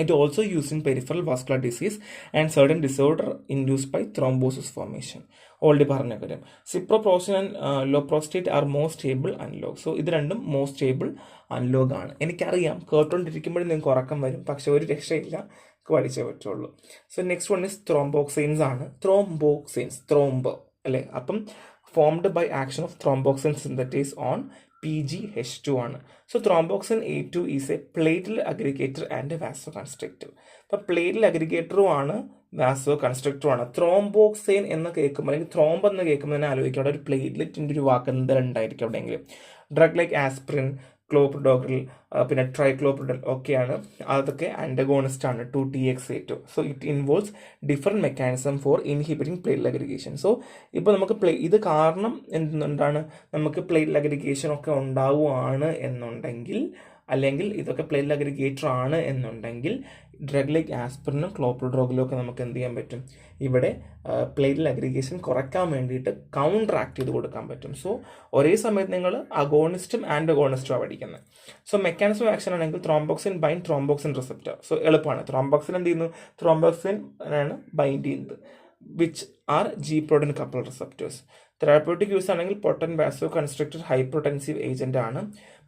It also used in peripheral vascular disease and certain disorder induced by thrombosis formation. Already പറഞ്ഞ കാര്യം. സിപ്രോപ്രോസ്റ്റൻ and ലോപ്രോസ്റ്റേറ്റ് are most stable analogue. So ഇത് രണ്ടും മോസ്റ്റ് സ്റ്റേബിൾ അനലോഗ് ആണ്. എനിക്കറിയാം കേട്ടോണ്ടിരിക്കുമ്പോഴും നിങ്ങൾക്ക് ഉറക്കം വരും, പക്ഷെ ഒരു രക്ഷയില്ല, പഠിച്ചേ പറ്റുള്ളൂ. സോ നെക്സ്റ്റ് വൺ ഇസ് ത്രോംബോക്സൈൻസ് ആണ്. ത്രോംബോ അല്ലേ. അപ്പം formed by action of ത്രോംബോക്സിൻ synthesise on PGH2 ആണ്. So ത്രോംബോക്സിൻ A2 is A platelet aggregator and വാസോ constructive. അപ്പം പ്ലേറ്റ്ലെറ്റ് അഗ്രിഗേറ്ററും ആണ് വാസോ കൺസ്ട്രക്റ്ററും ആണ്. ത്രോംബോക്സൈൻ എന്ന് കേൾക്കുമ്പോൾ, അല്ലെങ്കിൽ ത്രോംബ് എന്ന് കേൾക്കുമ്പോൾ തന്നെ ആലോചിക്കുക അവിടെ ഒരു പ്ലേറ്റ്ലെറ്റിൻ്റെ ഒരു വാക്ക് എന്തായാലും ഉണ്ടായിരിക്കും എവിടെയെങ്കിലും. ഡ്രഗ് ലൈക്ക് ആസ്പിരിൻ, ക്ലോപ്രിഡോഗ്രൽ, പിന്നെ ട്രൈക്ലോപ്രിഡൽ ഒക്കെയാണ്. അതൊക്കെ ആൻറ്റഗോണിസ്റ്റ് ആണ് to TXA2. So it involves different mechanism for inhibiting platelet aggregation. So ഇപ്പോൾ നമുക്ക് ഇത് കാരണം എന്താണ്, നമുക്ക് പ്ലേറ്റ്ലെറ്റ് അഗ്രിഗേഷൻ ഒക്കെ ഉണ്ടാവുകയാണ് എന്നുണ്ടെങ്കിൽ, അല്ലെങ്കിൽ ഇതൊക്കെ പ്ലേറ്റ്ലെറ്റ് അഗ്രിഗേറ്റർ ആണ് എന്നുണ്ടെങ്കിൽ, ഡ്രഗ് ലൈക്ക് ആസ്പിരിനും ക്ലോപ്രിഡോഗ്രലും ഒക്കെ നമുക്ക് എന്ത് ചെയ്യാൻ പറ്റും, ഇവിടെ പ്ലേറ്റ്ലെറ്റ് അഗ്രിഗേഷൻ കുറയ്ക്കാൻ വേണ്ടിയിട്ട് കൗണ്ടർ ആക്ട് ചെയ്ത് കൊടുക്കാൻ പറ്റും. സോ ഒരേ സമയത്ത് നിങ്ങൾ അഗോണിസ്റ്റും ആൻറ്റഗോണിസ്റ്റും പഠിക്കുന്നത്. സോ മെക്കാനിസം ഓഫ് ആക്ഷൻ ആണെങ്കിൽ ത്രോംബോക്സിൻ ബൈൻഡ് ത്രോംബോക്സിൻ റിസപ്റ്റർ. സോ എളുപ്പമാണ്. ത്രോംബോക്സിൻ എന്ത് ചെയ്യുന്നു, ത്രോംബോക്സിൻ ആണ് ബൈൻഡ് ചെയ്യുന്നത്, which are G-protein coupled receptors. Therapeutic use ആണെങ്കിൽ പൊട്ടൻ വാസോ കൺസ്ട്രക്റ്റർ ഹൈപ്രോടെൻസീവ് ഏജന്റ് ആണ്.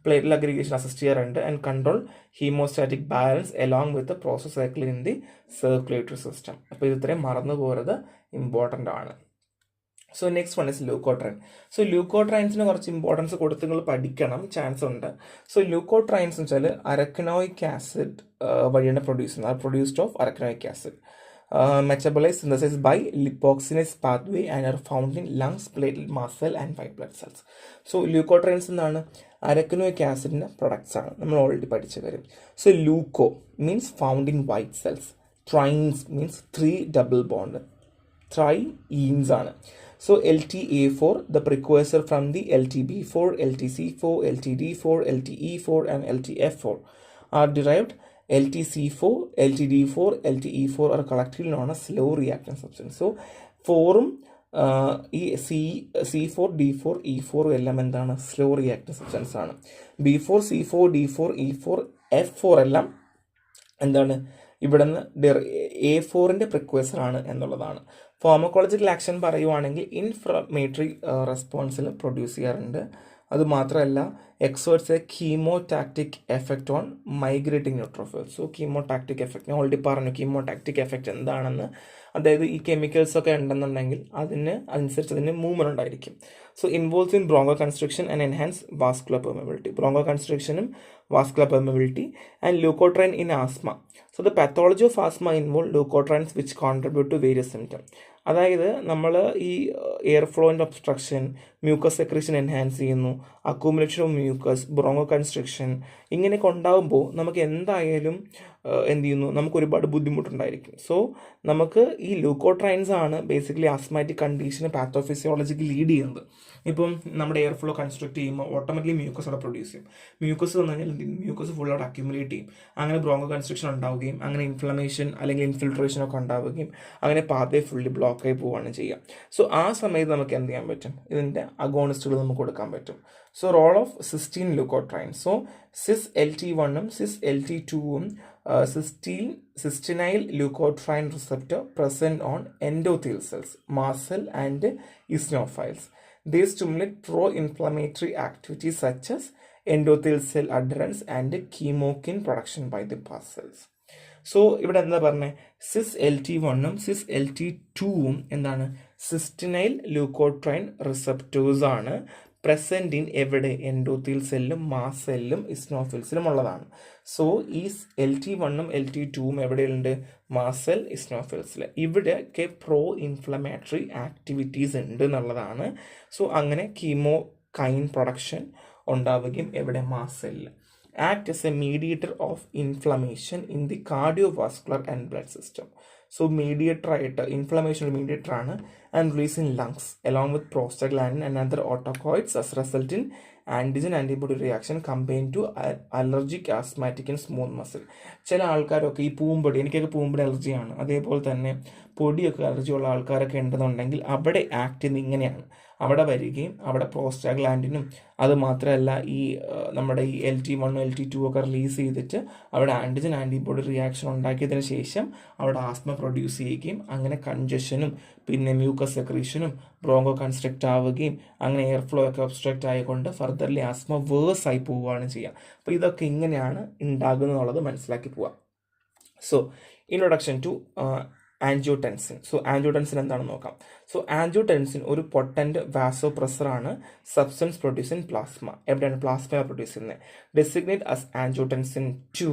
പ്ലേറ്റ്ലെറ്റ് അഗ്രിഗേഷൻ അസിസ്റ്റ് ചെയ്യാറുണ്ട് and control ഹീമോസ്റ്റാറ്റിക് balance along with process cycle in the circulatory system. അപ്പോൾ ഇത് ഇത്രയും മറന്നു പോகிறது ഇമ്പോർട്ടൻ്റ് ആണ്. So next one is ലൂക്കോട്രൈൻ. So ലൂക്കോട്രൈൻസിന് കുറച്ച് ഇമ്പോർട്ടൻസ് കൊടുത്ത് നിങ്ങൾ പഠിക്കണം, ചാൻസ് ഉണ്ട്. സോ ലൂക്കോട്രൈൻസ് എന്ന് വെച്ചാൽ അരക്കനോയിക് ആസിഡ് വഴിയാണ് produced of അരക്കനോയിക് acid. Metabolized synthesized by lipoxygenase pathway and are found in lungs, platelet, mast cell and white blood cells. So leukotrienes എന്താണ്, അരക്കനോയിക് ആസിഡിൻ്റെ പ്രൊഡക്ട്സ് ആണ്, നമ്മൾ ഓൾറെഡി പഠിച്ച കാര്യം. So Luko means found in white cells, ട്രൈൻസ് means 3 double bond, ട്രൈഈൻസ് ആണ്. So LTA4 the precursor from the LTB4, LTC4, LTD4, LTE4 and LTF4 are derived. LTC4, LTD4, LTE4 are collectively known as slow reactant substance. So 4ഉം ഈ C4, D4, E4 എല്ലാം എന്താണ്, സ്ലോ റിയാക്റ്റീവ് സബ്സ്റ്റൻസ് ആണ്. B4, C4, D4, E4, F4 എല്ലാം എന്താണ്, ഇവിടെ നിന്ന് A4ൻ്റെ പ്രിക്വേസർ ആണ് എന്നുള്ളതാണ്. ഫാർമക്കോളജിക്കൽ ആക്ഷൻ പറയുവാണെങ്കിൽ ഇൻഫ്ലമേറ്ററി റെസ്പോൺസിൽ പ്രൊഡ്യൂസ് ചെയ്യാറുണ്ട്. അതുമാത്രമല്ല exerts A chemotactic effect on migrating neutrophils. So chemotactic effect ഞാൻ ഓൾറെഡി പറഞ്ഞു, കീമോടാക്റ്റിക് എഫക്റ്റ് എന്താണെന്ന്. അതായത് ഈ കെമിക്കൽസ് ഒക്കെ ഉണ്ടെന്നുണ്ടെങ്കിൽ അതനുസരിച്ച് അതിന് മൂവ്മെന്റ് ഉണ്ടായിരിക്കും. So involves in broncho construction and enhance vascular permeability. Broncho കൺസ്ട്രക്ഷനും vascular permeability and ലൂക്കോട്രൈൻ in asthma. So the pathology of asthma involve ലൂക്കോട്രൈൻസ് which contribute to various symptom. അതായത് നമ്മൾ ഈ air ഫ്ലോയിൻ്റെ obstruction, mucus secretion enhance ചെയ്യുന്നു, accumulation of mucus, broncho construction, ഇങ്ങനെയൊക്കെ ഉണ്ടാകുമ്പോൾ നമുക്ക് എന്തായാലും എന്ത് ചെയ്യുന്നു, നമുക്ക് ഒരുപാട് ബുദ്ധിമുട്ടുണ്ടായിരിക്കും. സോ നമുക്ക് ഈ ലൂക്കോട്രൈൻസ് ആണ് ബേസിക്കലി ആസ്മാറ്റിക് കണ്ടീഷന് പാത്തോഫിസിയോളജിക്ക് ലീഡ് ചെയ്യുന്നത്. ഇപ്പം നമ്മുടെ എയർ ഫ്ലോ കൺസ്ട്രക്ട് ചെയ്യുമ്പോൾ ഓട്ടോമാറ്റിക്കലി മ്യൂക്കസ് അവിടെ പ്രൊഡ്യൂസ് ചെയ്യും. മ്യൂക്കസ് വന്നു കഴിഞ്ഞാൽ മ്യൂക്കസ് ഫുൾ അവിടെ അക്യുമുലേറ്റ് ചെയ്യും. അങ്ങനെ ബ്രോങ്കോ കൺസ്ട്രക്ഷൻ ഉണ്ടാവുകയും അങ്ങനെ ഇൻഫ്ലമേഷൻ അല്ലെങ്കിൽ ഇൻഫിൽട്രേഷൻ ഒക്കെ ഉണ്ടാവുകയും അങ്ങനെ പാതേ ഫുള്ളി ബ്ലോക്കായി പോവുകയാണ് ചെയ്യുക. സോ ആ സമയത്ത് നമുക്ക് എന്ത് ചെയ്യാൻ പറ്റും, ഇതിൻ്റെ അഗോണിസ്റ്റുകൾ നമുക്ക് കൊടുക്കാൻ പറ്റും. So role of cysteine ലൂക്കോട്രൈൻ. So Cs LT1ഉം Cs LT2ഉം cysteinyl leukotriene receptor present on endothelial cells, mast cell and eosinophiles. They stimulate pro-inflammatory activities such as endothelial cell adherence and chemokine production by the mast cells. So ഇവിടെ എന്താ പറഞ്ഞത്, സിസ് എൽ ടി വണ്ണും സിസ് എൽ ടി ടൂവും എന്താണ്, സിസ്റ്റിനൈൽ ല്യൂക്കോട്രൈൻ റിസപ്റ്റേഴ്സ് ആണ്. പ്രസന്റ് ഇൻ എവിടെ, എൻഡോത്തീൽ സെല്ലും മാസ് സെല്ലും ഇസ്നോഫിൽസിലും ഉള്ളതാണ്. സോ ഈ എൽ ടി വണ്ണും എൽ ടി ടൂവും എവിടെയുണ്ട്, മാസ് സെൽ ഇസ്നോഫിൽസിൽ. ഇവിടെയൊക്കെ പ്രോ ഇൻഫ്ലമേറ്ററി ആക്ടിവിറ്റീസ് ഉണ്ട് എന്നുള്ളതാണ്. സോ അങ്ങനെ കീമോകൈൻ പ്രൊഡക്ഷൻ ഉണ്ടാവുകയും എവിടെ, മാസ് സെല്ലിൽ. Act S A mediator of inflammation in the cardiovascular and blood system. So mediator ആയിട്ട്, ഇൻഫ്ലമേഷൻ ഒരു മീഡിയേറ്റർ ആണ്, and release in lungs along with പ്രോസ്റ്റഗ്ലാൻഡിൻ and other ഓട്ടോകോയിഡ്സ് as result in antigen antibody reaction combine to allergic asthmatic and smooth muscle. ചില ആൾക്കാരൊക്കെ ഈ പൂമ്പൊടി, എനിക്കൊക്കെ പൂമ്പൊടി അലർജിയാണ്, അതേപോലെ തന്നെ പൊടിയൊക്കെ അലർജി ഉള്ള ആൾക്കാരൊക്കെ ഉണ്ടെന്നുണ്ടെങ്കിൽ അവിടെ ആക്ട് ചെയ്യുന്നത് ഇങ്ങനെയാണ്. അവിടെ വരികയും അവിടെ പ്രോസ്റ്റാഗ്ലാൻഡിനും അത് മാത്രമല്ല ഈ നമ്മുടെ ഈ എൽ ടി വണ്ണും എൽ ടി ടു ഒക്കെ റിലീസ് ചെയ്തിട്ട് അവിടെ ആൻറ്റിജൻ ആൻറ്റിബോഡി റിയാക്ഷൻ ഉണ്ടാക്കിയതിന് ശേഷം അവിടെ ആസ്മ പ്രൊഡ്യൂസ് ചെയ്യുകയും അങ്ങനെ കൺജഷനും പിന്നെ മ്യൂക്കസ് സെക്രീഷനും ബ്രോങ്കോ കൺസ്ട്രക്റ്റ് ആവുകയും അങ്ങനെ എയർ ഫ്ലോ ഒക്കെ ഒബ്സ്ട്രക്റ്റ് ആയിക്കൊണ്ട് ഫർദർലി ആസ്മ വേഴ്സ് ആയി പോവുകയാണ് ചെയ്യുക. അപ്പോൾ ഇതൊക്കെ ഇങ്ങനെയാണ് ഉണ്ടാകുന്നുള്ളത് മനസ്സിലാക്കി പോവാം. So introduction to angiotensin. So angiotensin എന്താണെന്ന് നോക്കാം. സോ ആൻജിയോടെൻസിൻ ഒരു potent വാസോപ്രസറാണ്, substance produce in plasma. എവിടെയാണ് പ്ലാസ്മ പ്രൊഡ്യൂസ് ചെയ്യുന്നത്? Designate as angiotensin 2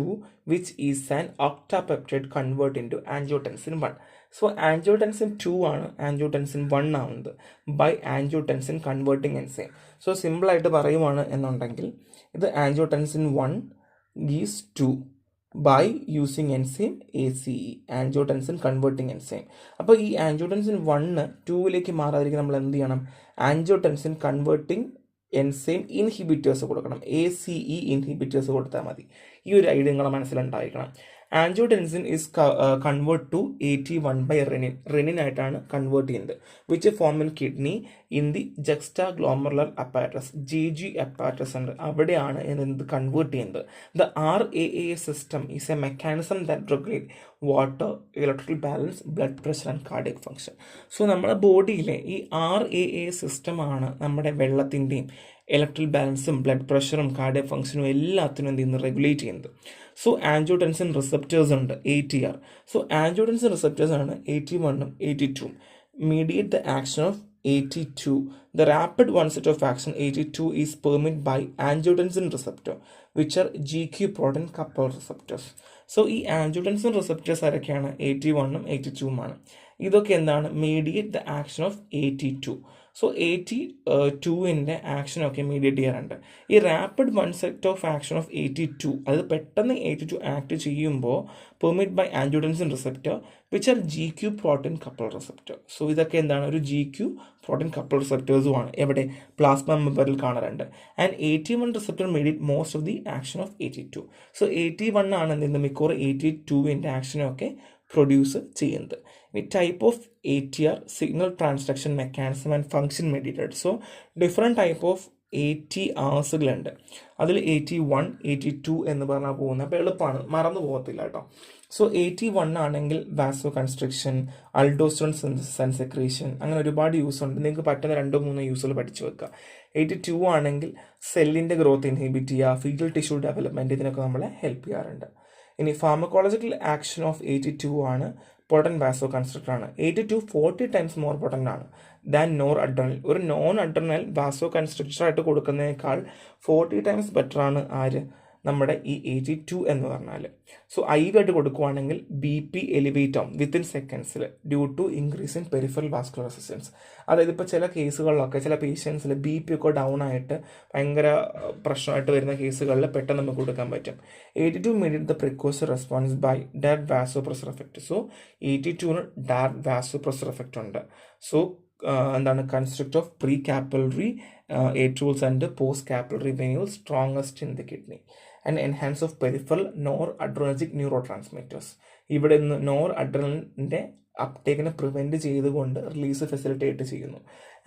which is an ഒക്ടാപെപ്റ്റൈഡ് convert in to angiotensin 1. So angiotensin 2 ആണ് ആൻജിയോടെൻസിൻ 1 ആവുന്നത് by angiotensin converting enzyme. So സിമ്പിളായിട്ട് പറയുവാണ് എന്നുണ്ടെങ്കിൽ ഇത് angiotensin 1 is 2 by using enzyme ACE, angiotensin converting enzyme. അപ്പോൾ ഈ ആൻജിയോടെൻസിൻ 1 2ലേക്ക് മാറാതിരിക്കും നമ്മൾ എന്ത് ചെയ്യണം, ആൻജിയോടെൻസിൻ കൺവേർട്ടിംഗ് എൻസൈം ഇൻഹിബിറ്റേഴ്സ് കൊടുക്കണം, ACE ഇൻഹിബിറ്റേഴ്സ് കൊടുത്താൽ മതി. ഈ ഒരു ഐഡിയ നിങ്ങളെ മനസ്സിലുണ്ടായിരിക്കണം. Angiotensin is convert to AT1 by renin. Renin ആയിട്ടാണ് കൺവേർട്ട് ചെയ്യുന്നത്, which form in kidney in the ജക്സ്റ്റാഗ്ലോമറുലർ apparatus, GG apparatus ഉണ്ട്, അവിടെയാണ് എന്ത് കൺവേർട്ട് ചെയ്യുന്നത്. The RAA system is A mechanism that regulate water, electrical balance, blood pressure and cardiac function. So നമ്മുടെ ബോഡിയിലെ ഈ RAA സിസ്റ്റമാണ് നമ്മുടെ വെള്ളത്തിൻ്റെയും ഇലക്ട്രിക്കൽ ബാലൻസും ബ്ലഡ് പ്രഷറും കാർഡിയക് ഫങ്ഷനും എല്ലാത്തിനും എന്ത് ചെയ്യുന്നത്, റെഗുലേറ്റ് ചെയ്യുന്നത്. സോ ആൻജിയോടെൻസിൻ റിസപ്റ്റേഴ്സ് ഉണ്ട്, ATR. സോ ആൻജിയോടെൻസിൻ റിസപ്റ്റേഴ്സ് ആണ് AT1ഉം AT2ഉം. മീഡിയേറ്റ് the action of AT2. The rapid onset of action AT2 is permitted by angiotensin receptor, which are GQ protein coupled receptors. So ഈ ആൻജിയോടെൻസിൻ റിസപ്റ്റേഴ്സ് ആരൊക്കെയാണ്? AT1ഉം AT2ഉം ആണ്. ഇതൊക്കെ എന്താണ്? മീഡിയേറ്റ് the action of AT2. So AT2ൻ്റെ ആക്ഷനൊക്കെ മീഡിയേറ്റ് ചെയ്യാറുണ്ട്. ഈ rapid വൺസെറ്റ് of action of AT2, അത് പെട്ടെന്ന് AT2 ആക്ട് ചെയ്യുമ്പോൾ permit by angiotensin receptor which are GQ protein couple receptor. So ഇതൊക്കെ എന്താണ്? ഒരു GQ പ്രോട്ടീൻ കപ്പിൾ റിസപ്റ്റേഴ്സും ആണ്. എവിടെ? പ്ലാസ്മ മെമ്പറിൽ കാണാറുണ്ട്. And AT1 receptor മീഡിയേറ്റ് most of the action of AT2. So AT1 ആണ് എന്തെങ്കിലും മിക്കവാറും AT2ൻ്റെ ആക്ഷനൊക്കെ പ്രൊഡ്യൂസ് ചെയ്യുന്നത്. ഈ type of ATR, signal transduction mechanism and function മെഡിറ്റഡ്. So different type of ATRസുകളുണ്ട്. അതിൽ AT1, AT2 എന്ന് പറഞ്ഞാൽ പോകുന്നത്. അപ്പോൾ എളുപ്പമാണ്, മറന്നു പോകത്തില്ല കേട്ടോ. സോ AT1 ആണെങ്കിൽ വാസോ കൺസ്ട്രിക്ഷൻ, അൾഡോസ്റ്ററോൺ സിന്തസിസ് ആൻഡ് സെക്രീഷൻ, അങ്ങനെ ഒരുപാട് യൂസ് ഉണ്ട്. നിങ്ങൾക്ക് പറ്റുന്ന 2-3 യൂസുകൾ പഠിച്ചു വെക്കുക. AT2 ആണെങ്കിൽ സെല്ലിൻ്റെ ഗ്രോത്ത് ഇൻഹിബിറ്റ് ചെയ്യുക, ഫീറ്റൽ ടിഷ്യൂ ഡെവലപ്മെൻറ്റ്, ഇതിനൊക്കെ നമ്മളെ ഹെൽപ്പ് ചെയ്യാറുണ്ട്. ഇനി ഫാർമക്കോളജിക്കൽ ആക്ഷൻ ഓഫ് AT2 ആണ് പൊട്ടൻറ്റ് വാസോ കൺസ്ട്രക്ടർ ആണ്. AT2 40 ടൈംസ് മോർ പൊട്ടൻ്റ് ആണ് ദാൻ നോർ അഡ്രനൽ. ഒരു നോൺ അഡ്രനൽ വാസോ കൺസ്ട്രക്ടർ ആയിട്ട് കൊടുക്കുന്നതിനേക്കാൾ 40 ടൈംസ് ബെറ്റർ ആണ് ആര്? നമ്മുടെ ഈ AT2 എന്ന് പറഞ്ഞാൽ. സോ IV ആയിട്ട് കൊടുക്കുവാണെങ്കിൽ BP എലിവേറ്റ് ആവും within സെക്കൻഡ്സിൽ due to increase in peripheral vascular resistance. അതായത് ഇപ്പോൾ ചില കേസുകളിലൊക്കെ ചില പേഷ്യൻസിൽ BP ഒക്കെ ഡൗൺ ആയിട്ട് ഭയങ്കര പ്രശ്നമായിട്ട് വരുന്ന കേസുകളിൽ പെട്ടെന്ന് നമുക്ക് കൊടുക്കാൻ പറ്റും. AT2 മീഡിയേറ്റ് the പ്രിക്കോസർ response by direct വാസോപ്രസർ effect. So AT2ന് direct വാസോപ്രസർ effect ഉണ്ട്. സോ എന്താണ്? Construct of pre capillary atrials and post capillary venules strongest in the kidney and enhance of peripheral noradrenergic neurotransmitters. ഇവിടെ നിന്ന് നോർ അഡ്രനലിൻ്റെ അപ്ടേക്കിനെ പ്രിവെൻറ്റ് ചെയ്തുകൊണ്ട് റിലീസ് ഫെസിലിറ്റേറ്റ് ചെയ്യുന്നു.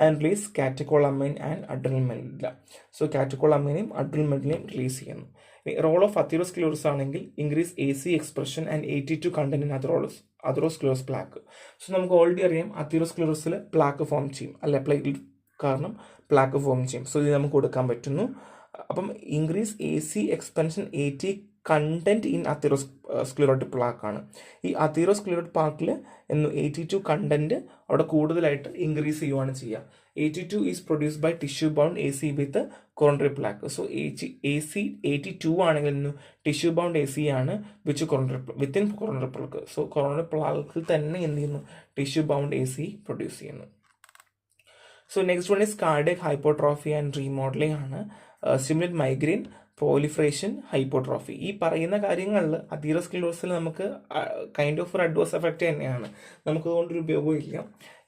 And release കാറ്റക്കോളമൈൻ and adrenal medulla. So കാറ്റക്കോളമൈനെയും adrenal മെഡിലയും release ചെയ്യുന്നു. റോൾ ഓഫ് അതിറോസ്ക്ലിയോസിസ് ആണെങ്കിൽ increase AC expression and AT2 content in അതിറോസ്ക്ലിയോസ് plaque. So നമുക്ക് ഓൾറെഡി അറിയാം അതിറോസ്ക്ലിയോസിൽ പ്ലാക്ക് ഫോം ചെയ്യും, അല്ലെ? പ്ലേറ്റിൽ കാരണം പ്ലാക്ക് ഫോം ചെയ്യും. സോ ഇത് നമുക്ക് കൊടുക്കാൻ പറ്റുന്നു. അപ്പം increase AC expansion content in അത്തീറോസ്ക്ലിറോട്ടിക് plaque ആണ്. ഈ അത്തീറോസ്ക്ലിറോട്ടിക് പ്ലാക്കിൽ 82 കണ്ടന്റ് അവിടെ കൂടുതലായിട്ട് ഇൻക്രീസ് ചെയ്യുവാണ് ചെയ്യുക. 82 is produce by tissue bound AC with coronary plaque. So AC 82 ആണെങ്കിൽ ടിഷ്യൂ ബൗണ്ട് AC ആണ് within coronary plaque. So coronary പ്ലാക്കിൽ തന്നെ എന്ത് ചെയ്യുന്നു, ടിഷ്യൂ ബൗണ്ട് AC പ്രൊഡ്യൂസ് ചെയ്യുന്നു. So next one is cardiac ഹൈപ്പോട്രോഫി and remodelling ആണ്. Stimulate migraine, proliferation, ഹൈപ്പോട്രോഫി. ഈ പറയുന്ന കാര്യങ്ങളിൽ അത്തീറോസ്ക്ലിറോസിൽ നമുക്ക് കൈൻഡ് ഓഫ് ഒരു അഡ്വേഴ്സ് എഫക്റ്റ് തന്നെയാണ്, നമുക്ക് അതുകൊണ്ടൊരു ഉപയോഗവും ഇല്ല.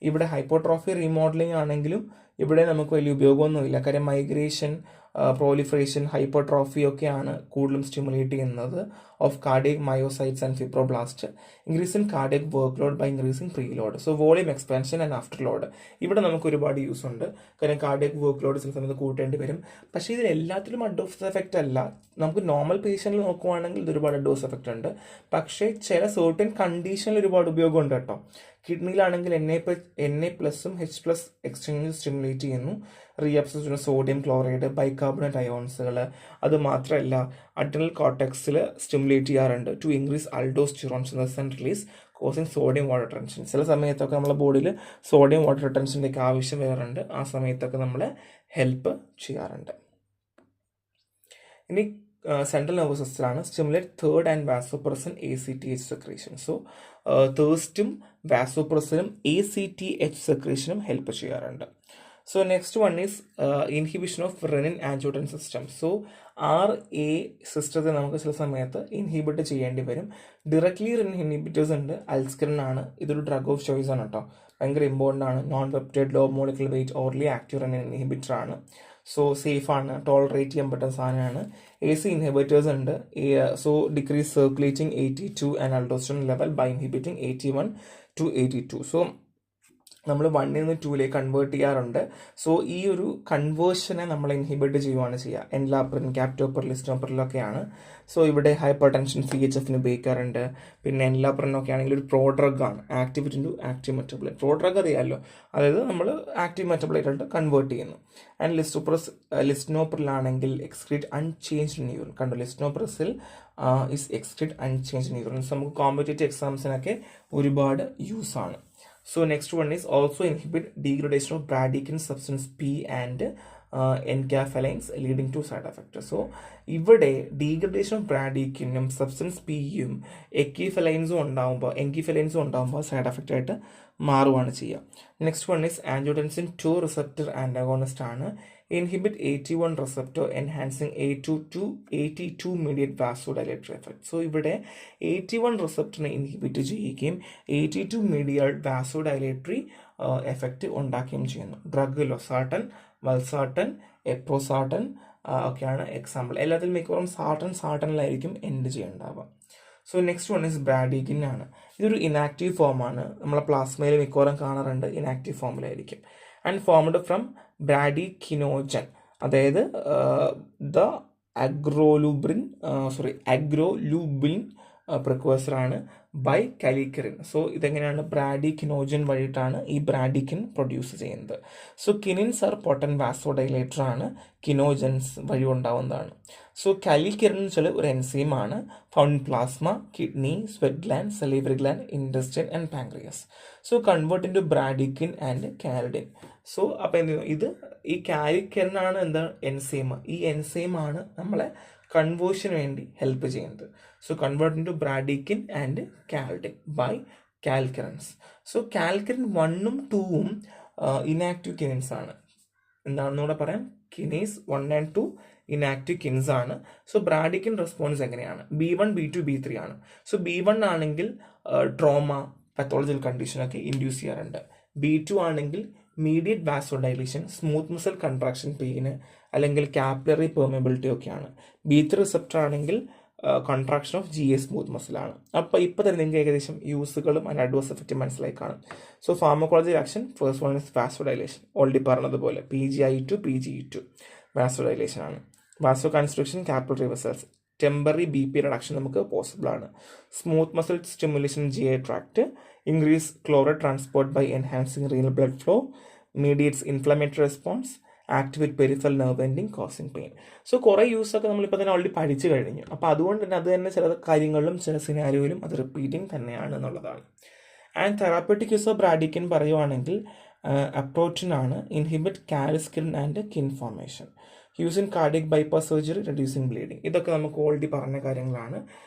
ഇവിടെ ഹൈപ്പോട്രോഫി റീമോഡലിംഗ് ആണെങ്കിലും ഇവിടെ നമുക്ക് വലിയ ഉപയോഗമൊന്നുമില്ല. കാര്യം മൈഗ്രേഷൻ, പ്രോലിഫറേഷൻ, ഹൈപ്പോട്രോഫി ഒക്കെയാണ് കൂടുതലും സ്റ്റിമുലേറ്റ് ചെയ്യുന്നത് of cardiac myocytes and ഫിബ്രോബ്ലാസ്റ്റ്. Increase in cardiac work load by increasing pre load. So volume expansion and after load. ഇവിടെ നമുക്ക് ഒരുപാട് യൂസ് ഉണ്ട്. കാരണം കാർഡിയക് വർക്ക് ലോഡ് ചില സമയത്ത് കൂട്ടേണ്ടി വരും. പക്ഷേ ഇതിൽ എല്ലാത്തിലും അഡ്വേഴ്സ് എഫക്റ്റ് അല്ല. നമുക്ക് നോർമൽ പേഷ്യൻറ്റിൽ നോക്കുവാണെങ്കിൽ ഇത് ഒരുപാട് അഡ്വേഴ്സ് എഫക്റ്റ് ഉണ്ട്. പക്ഷേ ചില സർട്ടൻ കണ്ടീഷനിൽ ഒരുപാട് ഉപയോഗമുണ്ട് കേട്ടോ. കിഡ്നിയിലാണെങ്കിൽ Na+H+ എക്സ്ചേഞ്ച് സ്റ്റിമുലേറ്റ് ചെയ്യുന്നു. Reabsorption sodium chloride, bicarbonate അയോൺസുകൾ. അത് മാത്രമല്ല അഡ്രിനൽ കോർട്ടെക്സിൽ സ്റ്റിമുലേറ്റ് ചെയ്യാറുണ്ട് to increase aldosterone synthesis and release causing sodium water retention. ചില സമയത്തൊക്കെ നമ്മുടെ ബോഡിയിൽ സോഡിയം വാട്ടർ റിട്ടൻഷൻ്റെ ഒക്കെ ആവശ്യം വരാറുണ്ട്. ആ സമയത്തൊക്കെ നമ്മളെ ഹെൽപ്പ് ചെയ്യാറുണ്ട്. ഇനി സെൻട്രൽ നെർവസ് സിസ്റ്റമാണ്. Stimulate third and vasopressin ACTH secretion. So തേഴ്സ്റ്റും വാസോപ്രസനും ACTH സെക്രീഷനും help ചെയ്യാറുണ്ട്. So next one is inhibition of renin ആൻജിയോട്ടൻ system. So RA സിസ്റ്റത്തെ നമുക്ക് ചില സമയത്ത് ഇൻഹിബിറ്റ് ചെയ്യേണ്ടി വരും. ഡയറക്ട്ലി റെനിൻ ഇൻഹിബിറ്റേഴ്സ് ഉണ്ട്. അൽസ്കിറിൻ ആണ്, ഇതൊരു ഡ്രഗ് ഓഫ് ചോയ്സ് ആണ് കേട്ടോ, ഭയങ്കര ഇമ്പോർട്ടൻ്റ് ആണ്. Non peptide, law molecular weight, ഓർലി active renin inhibitor ആണ്. സോ സേഫ് ആണ്, ടോളറേറ്റ് ചെയ്യാൻ പറ്റുന്ന സാധനമാണ്. AC ഇൻഹിബിറ്റേഴ്സ് ഉണ്ട്. So decrease circulating AT2 and അൾഡോസ്റ്ററോൺ level by inhibiting AT1 to AT2. So നമ്മൾ 1ൽ നിന്ന് 2ലേക്ക് കൺവേർട്ട് ചെയ്യാറുണ്ട്. സോ ഈ ഒരു കൺവേർഷനെ നമ്മൾ ഇൻഹിബിറ്റ് ചെയ്യുവാണ് ചെയ്യുക. എൻലാപ്രിൻ, ക്യാപ്റ്റോപ്രിൽ, ലിസ്റ്റോപ്രിലൊക്കെയാണ്. സോ ഇവിടെ ഹൈപ്പർ ടെൻഷൻ CHFന് ഉപയോഗിക്കാറുണ്ട്. പിന്നെ എൻലാപ്രിനൊക്കെ ആണെങ്കിൽ ഒരു പ്രോഡ്രഗ് ആണ്, activate to active metabolite. Prodrug അറിയാമല്ലോ, അതായത് നമ്മൾ ആക്റ്റീവ് മെറ്റബോളൈറ്റ് ആയിട്ട് കൺവേർട്ട് ചെയ്യുന്നു. And ലിസ്റ്റോപ്രിലാണെങ്കിൽ excrete unchanged neuron. കണ്ടോ, ലിസ്റ്റോപ്രസിൽ ഇസ് എക്സ്ക്രീറ്റ് അൺചേഞ്ച്ഡ് ന്യൂറോൺസ്. നമുക്ക് കോമ്പറ്റേറ്റീവ് എക്സാംസിനൊക്കെ ഒരുപാട് യൂസ് ആണ്. So next one is also inhibit degradation of bradykinin substance P and enkephalines leading to side effect. So ഇവിടെ ഡീഗ്രഡേഷൻ ഓഫ് ബ്രാഡിക്കിനും സബ്സ്റ്റൻസ് പിയും എൻകെഫലൈൻസും ഉണ്ടാകുമ്പോൾ സൈഡ് എഫക്റ്റ് ആയിട്ട് മാറുകയാണ് ചെയ്യുക. Next one is angiotensin 2 receptor ആൻറ്റാഗോണിസ്റ്റ് ആണ്. Inhibit AT1 receptor enhancing AT2 mediate വാസോഡൈലേറ്ററി effect. So ഇവിടെ AT1 റിസപ്റ്ററിനെ ഇൻഹിബിറ്റ് ചെയ്യുകയും AT2 മീഡിയറ്റ് വാസോഡൈലേറ്ററി എഫക്റ്റ് ഉണ്ടാക്കുകയും ചെയ്യുന്നു. ഡ്രഗ് ലൊസാർട്ടൻ, വൽസാർട്ടൻ, എപ്രോസാർട്ടൻ ഒക്കെയാണ് എക്സാമ്പിൾ. എല്ലാത്തിലും മിക്കവാറും സാർട്ടനിലായിരിക്കും end ചെയ്യേണ്ടാവുക. So next one is ബ്രാഡിക്കിൻ ആണ്. ഇതൊരു ഇനാക്റ്റീവ് ഫോമാണ്. നമ്മളെ പ്ലാസ്മയിൽ മിക്കവാറും കാണാറുണ്ട്, ഇനാക്റ്റീവ് ഫോമിലായിരിക്കും. ആൻഡ് ഫോംഡ് ഫ്രം ബ്രാഡിക്കിനോജൻ, അതായത് ദ അഗ്രോലൂബ്രിൻ പ്രിക്വേഴ്സറാണ് ബൈ കാലിക്കറിൻ. സോ ഇതെങ്ങനെയാണ്, ബ്രാഡിക്കിനോജൻ വഴിയിട്ടാണ് ഈ ബ്രാഡിക്കിൻ പ്രൊഡ്യൂസ് ചെയ്യുന്നത്. സോ കിനിൻസ് ആർ പൊട്ടൻ വാസോഡൈലേറ്റർ ആണ്, കിനോജൻസ് വഴി ഉണ്ടാവുന്നതാണ്. സോ കാലിക്കറിൻ എന്ന് വെച്ചാൽ ഒരു എൻസൈമാണ്, found plasma, kidney, sweat gland, സലീവറി gland, ഇൻറ്റെസ്റ്റൈൻ and pancreas. So convert in to ബ്രാഡിക്കിൻ and കാലിഡിൻ. So അപ്പോൾ എന്ത് ചെയ്യുന്നു, ഇത് ഈ കാലിക്കറിനാണ് എന്താ എൻസൈം. ഈ എൻസൈമാണ് നമ്മളെ കൺവേർഷന് വേണ്ടി ഹെൽപ്പ് ചെയ്യുന്നത്. So convert in to ബ്രാഡിക്കിൻ and കാലിഡിൻ by കാൽക്കറിൻസ്. So കാൽക്കറിൻ 1ഉം 2ഉം inactive കിനിൻസ് ആണ്. എന്താണെന്നൂടെ പറയാം, കിനേസ് 1 and 2 ഇനാക്റ്റീവ് കിൻസ് ആണ്. സോ ബ്രാഡിക്കിൻ റെസ്പോൺസ് എങ്ങനെയാണ്, B1, B2, B3 ആണ്. സോ B1 ആണെങ്കിൽ ട്രോമ, പത്തോളജിക്കൽ കണ്ടീഷനൊക്കെ ഇൻഡ്യൂസ് ചെയ്യാറുണ്ട്. B2 ആണെങ്കിൽ mediate vasodilation, smooth muscle contraction pain, അല്ലെങ്കിൽ കാപ്പിലറി പെർമിബിലിറ്റി ഒക്കെയാണ്. B3 റിസപ്റ്റർ ആണെങ്കിൽ കോൺട്രാക്ഷൻ ഓഫ് GA സ്മൂത്ത് മസിലാണ്. അപ്പോൾ ഇപ്പോൾ തന്നെ നിങ്ങൾക്ക് ഏകദേശം യൂസുകളും അതിന് അഡ്വേഴ്സ് എഫക്റ്റ് മനസ്സിലായി കാണും. So pharmacology action, first one is vasodilation. Already പറഞ്ഞതുപോലെ PGI2, PGE2 വാസോഡൈലേഷൻ ആണ്. വാസോ construction, capillary vessels, temporary BP reduction നമുക്ക് പോസിബിൾ ആണ്. Smooth muscle stimulation GI tract, increase chloride transport by enhancing renal blood flow, മീഡിയേറ്റ്സ് inflammatory response, act with peripheral nerve ending causing pain. So കുറേ യൂസൊക്കെ നമ്മളിപ്പോൾ തന്നെ ഓൾറെഡി പഠിച്ചു കഴിഞ്ഞു. അപ്പോൾ അതുകൊണ്ട് തന്നെ അത് തന്നെ ചില കാര്യങ്ങളിലും ചില സിനാരിയോയിലും അത് റിപ്പീറ്റിംഗ് തന്നെയാണ് എന്നുള്ളതാണ്. ആൻഡ് തെറാപ്പറ്റിക് യൂസ് ഓഫ് ബ്രാഡിക്കിൻ പറയുവാണെങ്കിൽ അപ്രോച്ചിനാണ് inhibit കാരിസ്കിൻ and കിൻ formation, using cardiac bypass surgery, reducing bleeding. ഇതൊക്കെ നമുക്ക് ഓൾറെഡി പറഞ്ഞ കാര്യങ്ങളാണ്.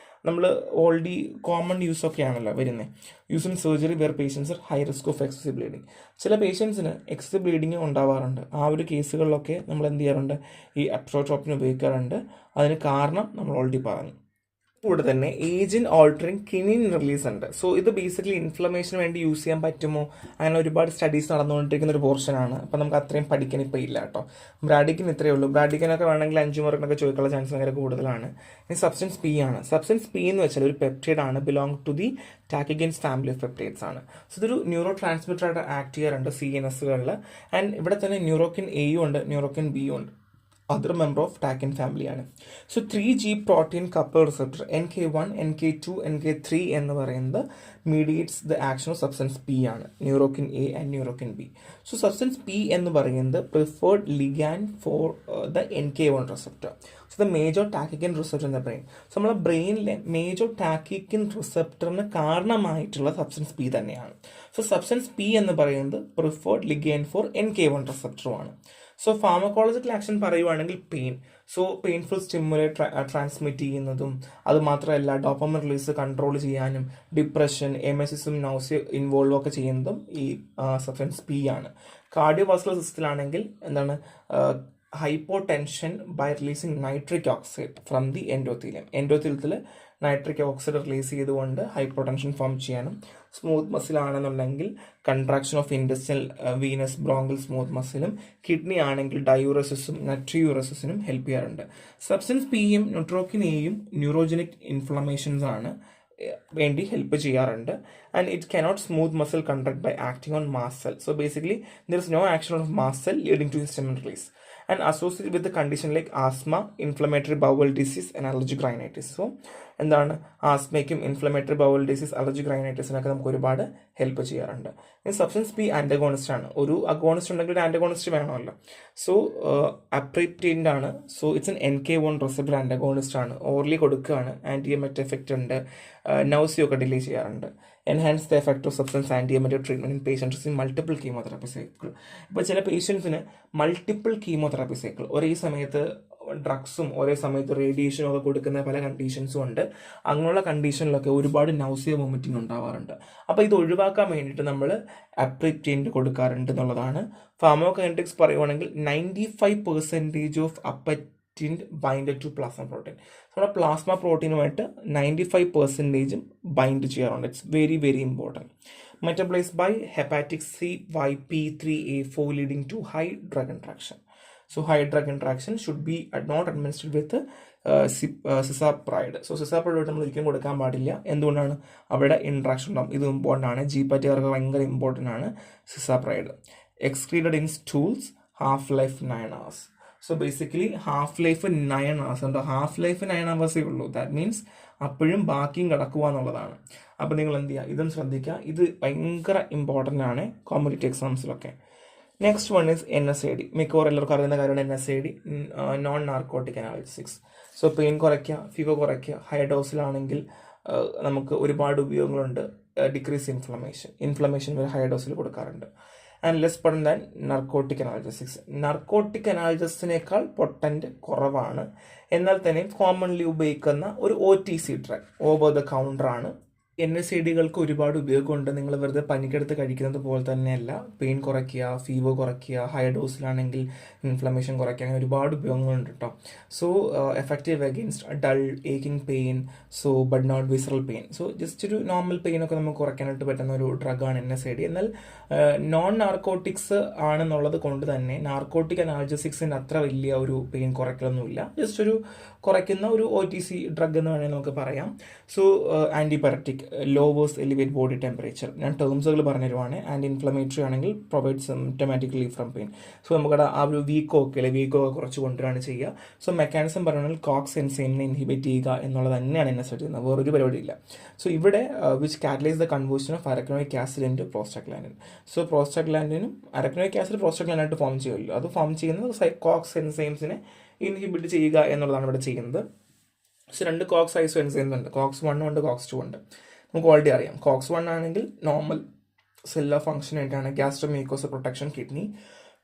നമ്മൾ ഓൾറെഡി കോമൺ യൂസൊക്കെ ആണല്ലോ വരുന്നത്. Using surgery where patients are high risk of excessive bleeding. ചില പേഷ്യൻസിന് എക്സസീവ് ബ്ലീഡിങ് ഉണ്ടാവാറുണ്ട്. ആ ഒരു കേസുകളിലൊക്കെ നമ്മൾ എന്ത് ചെയ്യാറുണ്ട്, ഈ അപ്രോട്രോപ്പിൻ ഉപയോഗിക്കാറുണ്ട്. അതിന് കാരണം നമ്മൾ ഓൾറെഡി പറഞ്ഞു. കൂടെ തന്നെ ഏജന്റ് ഓൾട്ടറിങ് കിനിൻ റിലീസ് ഉണ്ട്. സോ ഇത് ബേസിക്കലി ഇൻഫ്ലമേഷന് വേണ്ടി യൂസ് ചെയ്യാൻ പറ്റുമോ, അങ്ങനെ ഒരുപാട് സ്റ്റഡീസ് നടന്നുകൊണ്ടിരിക്കുന്ന ഒരു പോർഷനാണ്. അപ്പം നമുക്ക് അത്രയും പഠിക്കാൻ ഇപ്പോൾ ഇല്ല കേട്ടോ. ബ്രാഡിക്കിൻ ഇത്രയേ ഉള്ളൂ. ബ്രാഡിക്കിനൊക്കെ വേണമെങ്കിൽ 5 മാർക്കിനൊക്കെ ചോദിക്കാനുള്ള ചാൻസ് ഭയങ്കര കൂടുതലാണ്. ഇനി സബ്സ്റ്റൻസ് പി ആണ്. സബ്സ്റ്റൻസ് പി എന്ന് വെച്ചാൽ ഒരു പെപ്റ്റൈഡ് ആണ്, belong to the ടാക്കിഗൻസ് family of peptides ആണ്. സോ ഇതൊരു ന്യൂറോ ട്രാൻസ്മിറ്റർ ആയിട്ട് ആക്ട് ചെയ്യാറുണ്ട് CNSകളിൽ. ആൻഡ് ഇവിടെ തന്നെ ന്യൂറോക്കിൻ എയും ഉണ്ട്, ന്യൂറോക്കിൻ ബിയും ഉണ്ട്. അതർ മെമ്പർ ഓഫ് ടാക്കിൻ ഫാമിലിയാണ്. So 3G protein couple receptor NK1, NK2, NK3 എന്ന് പറയുന്നത് മീഡിയേറ്റ്സ് the action of substance P ആണ്, ന്യൂറോക്കിൻ A and ന്യൂറോക്കിൻ B. So substance P എന്ന് പറയുന്നത് preferred ligand for the NK1 receptor. So the major ടാക്കിക്കിൻ receptor in the brain. So നമ്മളെ ബ്രെയിനിലെ മേജർ ടാക്കിക്കിൻ റിസപ്റ്ററിന് കാരണമായിട്ടുള്ള സബ്സ്റ്റൻസ് പി തന്നെയാണ്. സോ സബ്സ്റ്റൻസ് പി എന്ന് പറയുന്നത് preferred ligand four NK1 റിസപ്റ്ററുമാണ്. So pharmacological action പറയുവാണെങ്കിൽ pain. So painful stimulate transmit ചെയ്യുന്നതും, അതുമാത്രമല്ല ഡോപ്പമിൻ റിലീസ് കൺട്രോൾ ചെയ്യാനും, ഡിപ്രഷൻ, എമസിസും നൗസിയ ഇൻവോൾവ് ഒക്കെ ചെയ്യുന്നതും ഈ സബ്സ്റ്റൻസ് പി ആണ്. കാർഡിയോവാസ്കുലർ സിസ്റ്റത്തിലാണെങ്കിൽ എന്താണ്, hypotension by releasing nitric oxide from the endothelium. എൻഡോത്തീലിയത്തിൽ nitric oxide release ചെയ്തുകൊണ്ട് ഹൈപ്പോടെൻഷൻ ഫോം ചെയ്യാനും, സ്മൂത്ത് മസിൽ ആണെന്നുണ്ടെങ്കിൽ contraction of ഇൻഡസ്റ്റൽ Venus bronchial smooth മസിലും, kidney ആണെങ്കിൽ ഡയൂറസിസും നട്രിയൂറസിസിനും ഹെൽപ്പ് ചെയ്യാറുണ്ട്. സബ്സ്റ്റൻസ് പിയും ന്യൂട്രോക്കിൻ എയും ന്യൂറോജനിക് ഇൻഫ്ലമേഷൻസ് ആണ് വേണ്ടി ഹെൽപ്പ് ചെയ്യാറുണ്ട്. And it cannot smooth muscle contract by acting on mast cell. So basically there is no action of mast cell leading to histamine release and associated with the condition like asthma, inflammatory bowel disease and allergic rhinitis. So എന്താണ്, ആസ്മയ്ക്കും ഇൻഫ്ലമേറ്ററി ബൗൾ ഡിസീസ്, അലർജിക് റൈനൈറ്റിസിനൊക്കെ നമുക്ക് ഒരുപാട് ഹെൽപ്പ് ചെയ്യാറുണ്ട്. ഈ സബ്സ്റ്റൻസ് പി ആൻറ്റഗോണിസ്റ്റ് ആണ്. ഒരു അഗോണിസ്റ്റ് ഉണ്ടെങ്കിൽ ഒരു ആൻറ്റഗോണിസ്റ്റ് വേണമല്ലോ. സോ അപ്രിപ്റ്റൈൻഡ് ആണ്. So it's an NK1 receptor antagonist ആണ്. ഓർലി കൊടുക്കുകയാണ്. ആൻറ്റിഎമറ്റ് എഫക്റ്റ് ഉണ്ട്. നൗസിയൊക്കെ ഡിലേ ചെയ്യാറുണ്ട്. Enhance the effect of substance ആൻറ്റിഎമറ്റീവ് treatment in patients in multiple chemotherapy cycle. ഇപ്പോൾ ചില പേഷ്യൻസിന് മൾട്ടിപ്പിൾ കീമോതെറാപ്പി സൈക്കിൾ, ഒരേ സമയത്ത് ഡ്രഗ്സും ഒരേ സമയത്ത് റേഡിയേഷനും ഒക്കെ കൊടുക്കുന്ന പല കണ്ടീഷൻസും ഉണ്ട്. അങ്ങനെയുള്ള കണ്ടീഷനിലൊക്കെ ഒരുപാട് നൗസിയ വോമിറ്റിംഗ് ഉണ്ടാവാറുണ്ട്. അപ്പോൾ ഇത് ഒഴിവാക്കാൻ വേണ്ടിയിട്ട് നമ്മൾ അപ്രിപ്റ്റൈൻഡ് കൊടുക്കാറുണ്ട് എന്നുള്ളതാണ്. ഫാർമോകൈനറ്റിക്സ് പറയുവാണെങ്കിൽ 95% of അപ്പറ്റിൻഡ് bind to plasma protein. നമ്മുടെ പ്ലാസ്മ പ്രോട്ടീനുമായിട്ട് 95% ബൈൻഡ് ചെയ്യാറുണ്ട്. It's very very important. മെറ്റബോളൈസ്ഡ് by hepatic CYP3A4 leading to high drug interaction. So high drug interaction should be not administered with സിസാപ്രൈഡ്. So സിസാപ്രൈഡ് നമ്മൾ ഒരിക്കലും കൊടുക്കാൻ പാടില്ല. എന്തുകൊണ്ടാണ്, അവിടെ ഇൻട്രാക്ഷൻ ഉണ്ടാകും. ഇത് ഇമ്പോർട്ടൻ്റ് ആണ്. GPATകാർക്ക് ഭയങ്കര ഇമ്പോർട്ടൻ്റ് ആണ് സിസാപ്രൈഡ്. Excreted in stools, half life 9 hours. So basically half life 9 hours ഉണ്ട്. ഹാഫ് ലൈഫ് 9 hours ഉള്ളൂ. ദാറ്റ് മീൻസ് അപ്പോഴും ബാക്കിയും കിടക്കുക എന്നുള്ളതാണ്. അപ്പോൾ നിങ്ങൾ എന്ത് ചെയ്യുക, ഇതും ശ്രദ്ധിക്കുക. ഇത് ഭയങ്കര ഇമ്പോർട്ടൻ്റ് ആണ് competitive എക്സാംസിലൊക്കെ. Next one is NSAID. മിക്കവാറും എല്ലാവർക്കും അറിയുന്ന കാര്യമാണ് NSAID, non narcotic analgesics. So pain കുറയ്ക്കുക, ഫീവർ കുറയ്ക്കുക. ഹൈ ഡോസിലാണെങ്കിൽ നമുക്ക് ഒരുപാട് ഉപയോഗങ്ങളുണ്ട്. ഡിക്രീസ് ഇൻഫ്ലമേഷൻ വരെ ഹൈ ഡോസിൽ കൊടുക്കാറുണ്ട്. And less Pottan than narcotic analgesics. Narcotic അനാൽജസിനേക്കാൾ potent കുറവാണ്. എന്നാൽ തന്നെ കോമൺലി ഉപയോഗിക്കുന്ന ഒരു OTC ഡ്രഗ്, ഓവർ ദ കൗണ്ടറാണ്. NSAIDകൾക്ക് ഒരുപാട് ഉപയോഗമുണ്ട്. നിങ്ങൾ വെറുതെ പനിക്കെടുത്ത് കഴിക്കുന്നത് പോലെ തന്നെയല്ല. പെയിൻ കുറയ്ക്കുക, ഫീവർ കുറയ്ക്കുക, ഹൈ ഡോസിലാണെങ്കിൽ ഇൻഫ്ലമേഷൻ കുറയ്ക്കുക, അങ്ങനെ ഒരുപാട് ഉപയോഗങ്ങളുണ്ട് കേട്ടോ. So effective against dull, aching pain, so but not visceral pain. So just ഒരു നോർമൽ പെയിനൊക്കെ നമുക്ക് കുറയ്ക്കാനായിട്ട് പറ്റുന്ന ഒരു ഡ്രഗാണ് NSAID. എന്നാൽ നോൺ നാർക്കോട്ടിക്സ് ആണെന്നുള്ളത് കൊണ്ട് തന്നെ നാർക്കോട്ടിക് അനാൽജസിക്സിന് അത്ര വലിയ ഒരു പെയിൻ കുറയ്ക്കലൊന്നുമില്ല. ജസ്റ്റ് ഒരു കുറയ്ക്കുന്ന ഒരു OTC ഡ്രഗ് എന്ന് വേണമെങ്കിൽ നമുക്ക് പറയാം. So ആൻറ്റിപൈററ്റിക് lowers elevate body temperature. ഞാൻ ടേംസുകൾ പറഞ്ഞു തരുവാണ്. ആൻറ്റി ഇൻഫ്ലമേറ്ററി ആണെങ്കിൽ provide symptomatic relief from pain. So നമുക്കവിടെ ആ ഒരു വീക്കോ ഒക്കെ കുറച്ച് കൊണ്ടുവരാണ് ചെയ്യുക. സോ മെക്കാനിസം പറയുകയാണെങ്കിൽ കോക്സ് എൻസൈമിനെ ഇൻഹിബിറ്റ് ചെയ്യുക എന്നുള്ളത് തന്നെയാണ് എന്നെ സെറ്റ് ചെയ്യുന്നത്, വേറൊരു പരിപാടിയില്ല. സോ ഇവിടെ which catalyse the conversion of അരക്നോയിക് acid into prostaglandin. So പ്രോസ്റ്റാഗ്ലാൻഡിനും അരക്നോയിക് acid പ്രോസ്റ്റാഗ്ലാൻഡായിട്ട് form ചെയ്യുമല്ലോ, അത് ഫോം ചെയ്യുന്നത് കോക്സ് എൻസൈംസിനെ ഇൻഹിബിറ്റ് ചെയ്യുക എന്നുള്ളതാണ് ഇവിടെ ചെയ്യുന്നത്. സോ 2 കോക്സ് ഐസോ എൻസൈംസ് ഉണ്ട്, കോക്സ് 1 ഉണ്ട്, കോക്സ് 2 ഉണ്ട്. നമുക്ക് ഓൾറെഡി അറിയാം. കോക്സ് 1 ആണെങ്കിൽ നോർമൽ സെല്ലുലാർ ഫംഗ്ഷൻ ആയിട്ടാണ് ഗ്യാസ്ട്രോമ്യൂക്കോസൽ പ്രൊട്ടക്ഷൻ കിഡ്നി.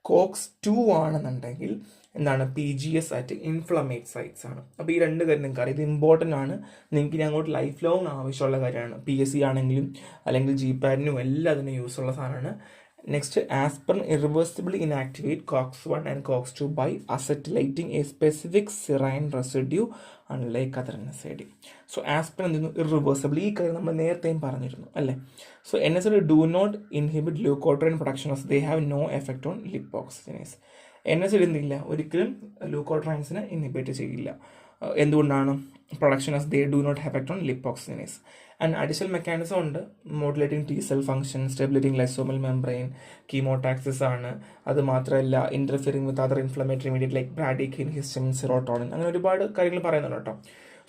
കോക്സ് 2 ആണെന്നുണ്ടെങ്കിൽ എന്താണ്, PGS ആയിട്ട് ഇൻഫ്ലമേറ്റ് സൈറ്റ്സ് ആണ്. അപ്പോൾ ഈ 2 കാര്യം നിങ്ങൾക്ക് അറിയാം, ഇത് ഇമ്പോർട്ടൻ്റ് ആണ്, നിങ്ങൾക്ക് ഇനി അങ്ങോട്ട് ലൈഫ് ലോങ് ആവശ്യമുള്ള കാര്യമാണ്. PSC ആണെങ്കിലും അല്ലെങ്കിൽ GPAD-നും എല്ലാം അതിന് യൂസുള്ള സാധനമാണ്. Next, aspirin ഇറിവേഴ്സിബിളി inactivate COX-1 and COX-2 by അസറ്റിലൈറ്റിംഗ് A specific സിറൈൻ residue unlike other NSAID. So aspirin എന്തെങ്കിലും ഇറിവേഴ്സിബിൾ, ഈ കാര്യം നമ്മൾ നേരത്തെയും പറഞ്ഞിരുന്നു അല്ലേ. So NSAID do not inhibit ല്യൂക്കോട്രൈൻ production of they have no effect on lip oxygenase. NSAID എന്തില്ല, ഒരിക്കലും ല്യൂക്കോട്രൈൻസിനെ ഇൻഹിബിറ്റ് ചെയ്യില്ല. എന്തുകൊണ്ടാണ്? Production of they do not effect on lip oxygenase. And additional mechanism ഉണ്ട്, modulating T cell function, സ്റ്റെബിലിറ്റിംഗ് ലൈസോമൽ membrane, chemotaxis ആണ്. അത് മാത്രമല്ല ഇൻ്റർഫിയറിംഗ് with other inflammatory മീഡിയേറ്റ് like ബ്രാഡിക്കിൻ, histamine, serotonin, അങ്ങനെ ഒരുപാട് കാര്യങ്ങൾ പറയുന്നുണ്ട് കേട്ടോ.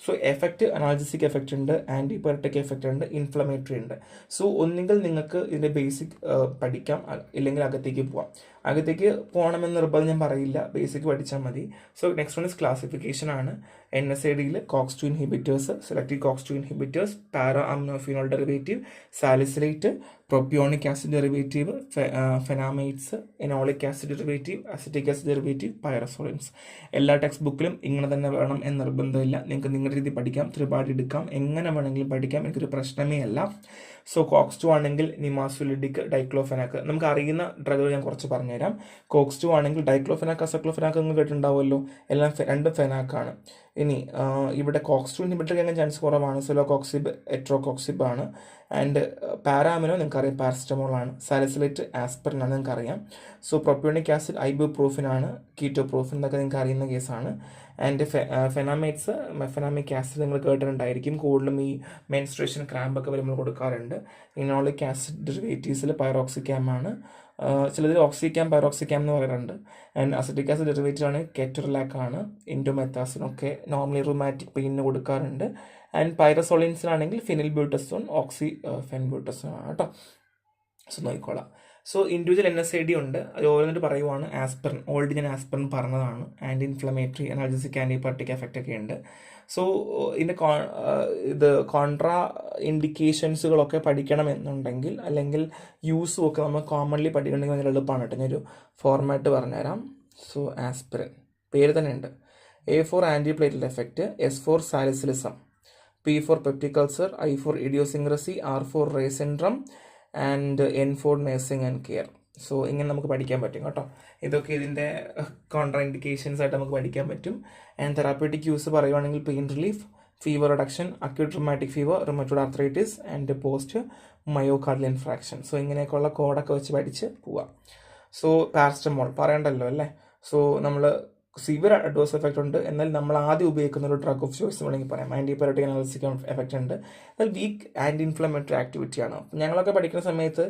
സോ എഫക്റ്റ് അനാൾജസിക് എഫക്റ്റ് ഉണ്ട്, ആൻറ്റിബയോട്ടിക് എഫക്റ്റ് ഉണ്ട്, ഇൻഫ്ലമേറ്ററി ഉണ്ട്. സോ ഒന്നുകിൽ നിങ്ങൾക്ക് ഇതിൻ്റെ ബേസിക് പഠിക്കാം, ഇല്ലെങ്കിൽ അകത്തേക്ക് പോവാം. അകത്തേക്ക് പോകണമെന്ന് നിർബന്ധം ഞാൻ പറയില്ല, ബേസിക് പഠിച്ചാൽ മതി. So next one is classification ആണ്. NSAID-യിൽ COX-2 inhibitors, selective COX-2 inhibitors, para aminophenol derivative, salicylate, propionic acid derivative, fenamates, enolic acid derivative, acetic acid derivative, pyrazolines. എല്ലാ ടെക്സ്റ്റ് ബുക്കിലും ഇങ്ങനെ തന്നെ വേണം എന്ന് നിർബന്ധമില്ല, നിങ്ങൾക്ക് നിങ്ങളുടെ രീതി പഠിക്കാം, ത്രിപാഠി എടുക്കാം, എങ്ങനെ വേണമെങ്കിലും പഠിക്കാം, എനിക്കൊരു പ്രശ്നമേ അല്ല. സോ COX-2 ആണെങ്കിൽ നിമാസുലിഡിക്, ഡൈക്ലോഫെനാക്ക്, നമുക്ക് അറിയുന്ന ഡ്രഗുകൾ ഞാൻ കുറച്ച് പറഞ്ഞുതരാം. COX-2 ആണെങ്കിൽ ഡൈക്ലോഫെനാക്ക്, അസക്ലോഫെനാക്ക് നിങ്ങൾ കേട്ടിട്ടുണ്ടാവുമല്ലോ, എല്ലാം 2 ഫെനാക്കാണ്. ഇനി ഇവിടെ COX-2 ഇൻഹിബിറ്റർ ചെയ്യാൻ ചാൻസ് കുറവാണ്, സെലോകോക്സിബ്, എട്രോകോക്സിബ് ആണ്. ആൻഡ് പാരാമിനോ നിങ്ങൾക്കറിയാം, പാരസ്റ്റമോൾ ആണ്. സാലിസിലേറ്റ് ആസ്പിറിൻ ആണ്, നിങ്ങൾക്കറിയാം. സോ പ്രൊപ്പിയോണിക് ആസിഡ് ഐബുപ്രോഫിൻ ആണ്, കീറ്റോപ്രോഫിൻ, എന്നൊക്കെ നിങ്ങൾക്ക് അറിയുന്ന കേസാണ്. ആൻഡ് ഫെനാമൈറ്റ്സ്, മെഫെനാമിക് ആസിഡ് നിങ്ങൾ കേട്ടിട്ടുണ്ടായിരിക്കും, കൂടുതലും ഈ മെൻസ്ട്രേഷൻ ക്രാമ്പൊക്കെ വരുമ്പോൾ കൊടുക്കാറുണ്ട്. ഇനോളിക് ആസിഡ് ഡെറിവേറ്റീവ്സിൽ പൈറോക്സിക്കാം ആണ്, ചിലതിൽ ഓക്സിക്കാം, പൈറോക്സിക്കാം എന്ന് പറയാറുണ്ട്. ആൻഡ് അസിറ്റിക് ആസിഡ് ഡെറിവേറ്റീവ് ആണ്, കെറ്ററിലാക്ക് ആണ്, ഇൻഡോമെത്താസിനൊക്കെ നോർമലി റുമാറ്റിക് പെയിനിന് കൊടുക്കാറുണ്ട്. ആൻഡ് പൈറസോളിൻസിനാണെങ്കിൽ ഫിനിൽ ബ്യൂട്ടസോൺ, ഓക്സി ഫെൻബ്യൂട്ടസോൺ ആണ് കേട്ടോ. സോ നോക്കിക്കോളാം. സോ ഇൻഡിവിജ്വൽ NSAID ഉണ്ട്, അത് ഓരോന്നിട്ട് പറയുവാണ്. ആസ്പിറിൻ ഓൾറെഡി ഞാൻ ആസ്പിറിൻ പറഞ്ഞതാണ്, anti inflammatory, analgesic, antibiotic effect ഒക്കെ ഉണ്ട്. സോ ഇതിൻ്റെ ഇത് കോൺട്രാ ഇൻഡിക്കേഷൻസുകളൊക്കെ പഠിക്കണമെന്നുണ്ടെങ്കിൽ അല്ലെങ്കിൽ യൂസും ഒക്കെ നമ്മൾ കോമൺലി പഠിക്കണമെങ്കിൽ ഭയങ്കര എളുപ്പമാണ് കേട്ടോ. ഞാനൊരു ഫോർമാറ്റ് പറഞ്ഞുതരാം. സോ ആസ്പിറിൻ പേര് തന്നെ ഉണ്ട്. A for antiplatelet effect, S for salicylism, P for peptic ulcer, I for idiosyncrasy, R for Rey syndrome, and N for nursing and care. So ഇങ്ങനെ നമുക്ക് പഠിക്കാൻ പറ്റും കേട്ടോ. ഇതൊക്കെ ഇതിൻ്റെ കോൺട്രാ ഇൻഡിക്കേഷൻസ് ആയിട്ട് നമുക്ക് പഠിക്കാൻ പറ്റും. ആൻഡ് തെറാപ്യൂട്ടിക് യൂസ് പറയുവാണെങ്കിൽ pain relief, fever reduction, acute rheumatic fever, rheumatoid arthritis and post myocardial infarction. So ഇങ്ങനെയൊക്കെയുള്ള കോഡൊക്കെ വെച്ച് പഠിച്ച് പോവാം. സോ പാരസ്റ്റമോൾ പറയണ്ടല്ലോ അല്ലേ. സോ നമ്മൾ സിവിയർ അഡ്വേഴ്സ് എഫക്റ്റ് ഉണ്ട്, എന്നാൽ നമ്മൾ ആദ്യം ഉപയോഗിക്കുന്ന ഒരു ഡ്രഗ് ഓഫ് ചോയ്സ് വേണമെങ്കിൽ പറയാം. ആൻറ്റിബയോട്ടിക് അനാലിസിക് എഫക്റ്റ് ഉണ്ട്, എന്നാൽ വീക്ക് ആൻറ്റി ഇൻഫ്ലമേറ്ററി ആക്ടിവിറ്റിയാണ്. ഞങ്ങളൊക്കെ പഠിക്കുന്ന സമയത്ത്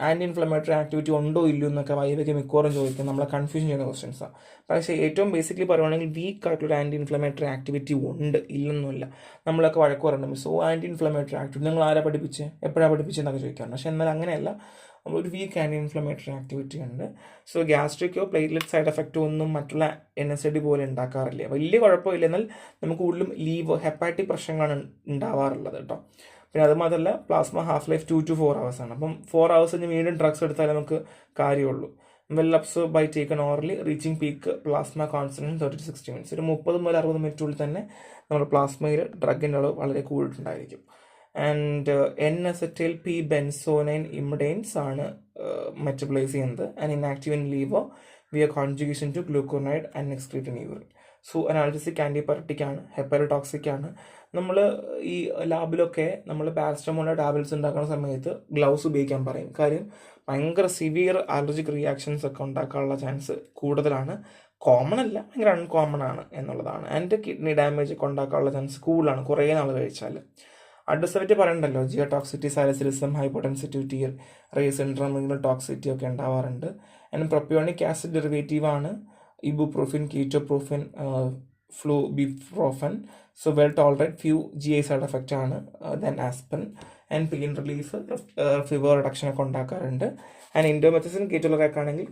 ആൻറ്റി ഇൻഫ്ലമേറ്ററി ആക്ടിവിറ്റി ഉണ്ടോ ഇല്ലയോ എന്നൊക്കെ വൈവയ്ക്ക് മിക്കവാറും ചോദിക്കും, നമ്മളെ കൺഫ്യൂഷൻ ചെയ്യുന്ന ക്വസ്റ്റ്യൻസാണ്. പക്ഷേ ഏറ്റവും ബേസിക്കലി പറയുവാണെങ്കിൽ വീക്ക് ആയിട്ടുള്ള ആൻറ്റി ഇൻഫ്ലമേറ്ററി ആക്ടിവിറ്റി ഉണ്ട്, ഇല്ലെന്നില്ല. നമ്മളൊക്കെ വഴക്ക് പറയുന്നുണ്ട്, സോ ആൻറ്റി ഇൻഫ്ലമേറ്ററി ആക്ടിവിറ്റി നിങ്ങൾ ആരാ പഠിപ്പിച്ച്, എപ്പോഴാണ് പഠിപ്പിച്ചെന്നൊക്കെ ചോദിക്കാറുണ്ട്. പക്ഷേ എന്നാൽ അങ്ങനെയല്ല, ഒരു വീക്ക് ആൻറ്റി ഇൻഫ്ലമേറ്ററി ആക്ടിവിറ്റി ഉണ്ട്. സോ ഗ്യാസ്ട്രിക്കോ പ്ലേറ്റ്ലെറ്റ് സൈഡ് എഫക്റ്റോ ഒന്നും മറ്റുള്ള NSAID പോലെ ഉണ്ടാക്കാറില്ല, വലിയ കുഴപ്പമില്ല. എന്നാൽ നമുക്ക് കൂടുതലും ലീവർ ഹെപ്പാറ്റിക് പ്രശ്നങ്ങളാണ് ഉണ്ടാവാറുള്ളത് കേട്ടോ. പിന്നെ അത് മാത്രമല്ല plasma half life 2 to 4 hours ആണ്. അപ്പം 4 hours കഴിഞ്ഞ് വീണ്ടും ഡ്രഗ്സ് എടുത്താലേ നമുക്ക് കാര്യമുള്ളൂ. Well absorb by taken orally, reaching peak plasma concentration 30 to 60 minutes. ഒരു 30 മുതൽ 60 മിനിറ്റുള്ളിൽ തന്നെ നമ്മുടെ പ്ലാസ്മയിൽ ഡ്രഗിൻ്റെ അളവ് വളരെ കൂടിയിട്ടുണ്ടായിരിക്കും. ആൻഡ് N-acetyl P-benzoyl imidines ആണ് മെറ്റബിലൈസ് ചെയ്യുന്നത്. And inactive in liver via conjugation to glucuronide and excrete in urine. So analgesic, antibiotic ആണ്, ഹെപ്പറോടോക്സിക് ആണ്. നമ്മൾ ഈ ലാബിലൊക്കെ നമ്മൾ പാരസ്റ്റമോളിൻ്റെ ടാബ്ലറ്റ്സ് ഉണ്ടാക്കുന്ന സമയത്ത് ഗ്ലൗസ് ഉപയോഗിക്കാൻ പറയും. കാര്യം ഭയങ്കര സിവിയർ അലർജിക് റിയാക്ഷൻസ് ഒക്കെ ഉണ്ടാക്കാനുള്ള ചാൻസ് കൂടുതലാണ്. കോമൺ അല്ല, ഭയങ്കര അൺകോമൺ ആണ് എന്നുള്ളതാണ്. ആൻഡ് കിഡ്നി ഡാമേജ് ഒക്കെ ഉണ്ടാക്കാനുള്ള ചാൻസ് കൂടുതലാണ് കുറേ നാൾ കഴിച്ചാൽ. അഡ്വസ് പറ്റി പറയണ്ടല്ലോ, GI toxicity, salicylism, hypersensitivity, Reye syndrome, ഇങ്ങനെ ടോക്സിറ്റി ഒക്കെ ഉണ്ടാവാറുണ്ട്. ആൻഡ് പ്രൊപ്പിയോണിക് ആസിഡ് ഡെറിവേറ്റീവ് ആണ് ibuprofen, ketoprofen, flurbiprofen. So well tolerate, few GI side effect ആണ് then aspirin. And pain relief, fever reduction ഒക്കെ ഉണ്ടാക്കാറുണ്ട്. ആൻഡ് ഇൻഡോമെത്തസിൻ, കീറ്റോളറൊക്കെ ആണെങ്കിൽ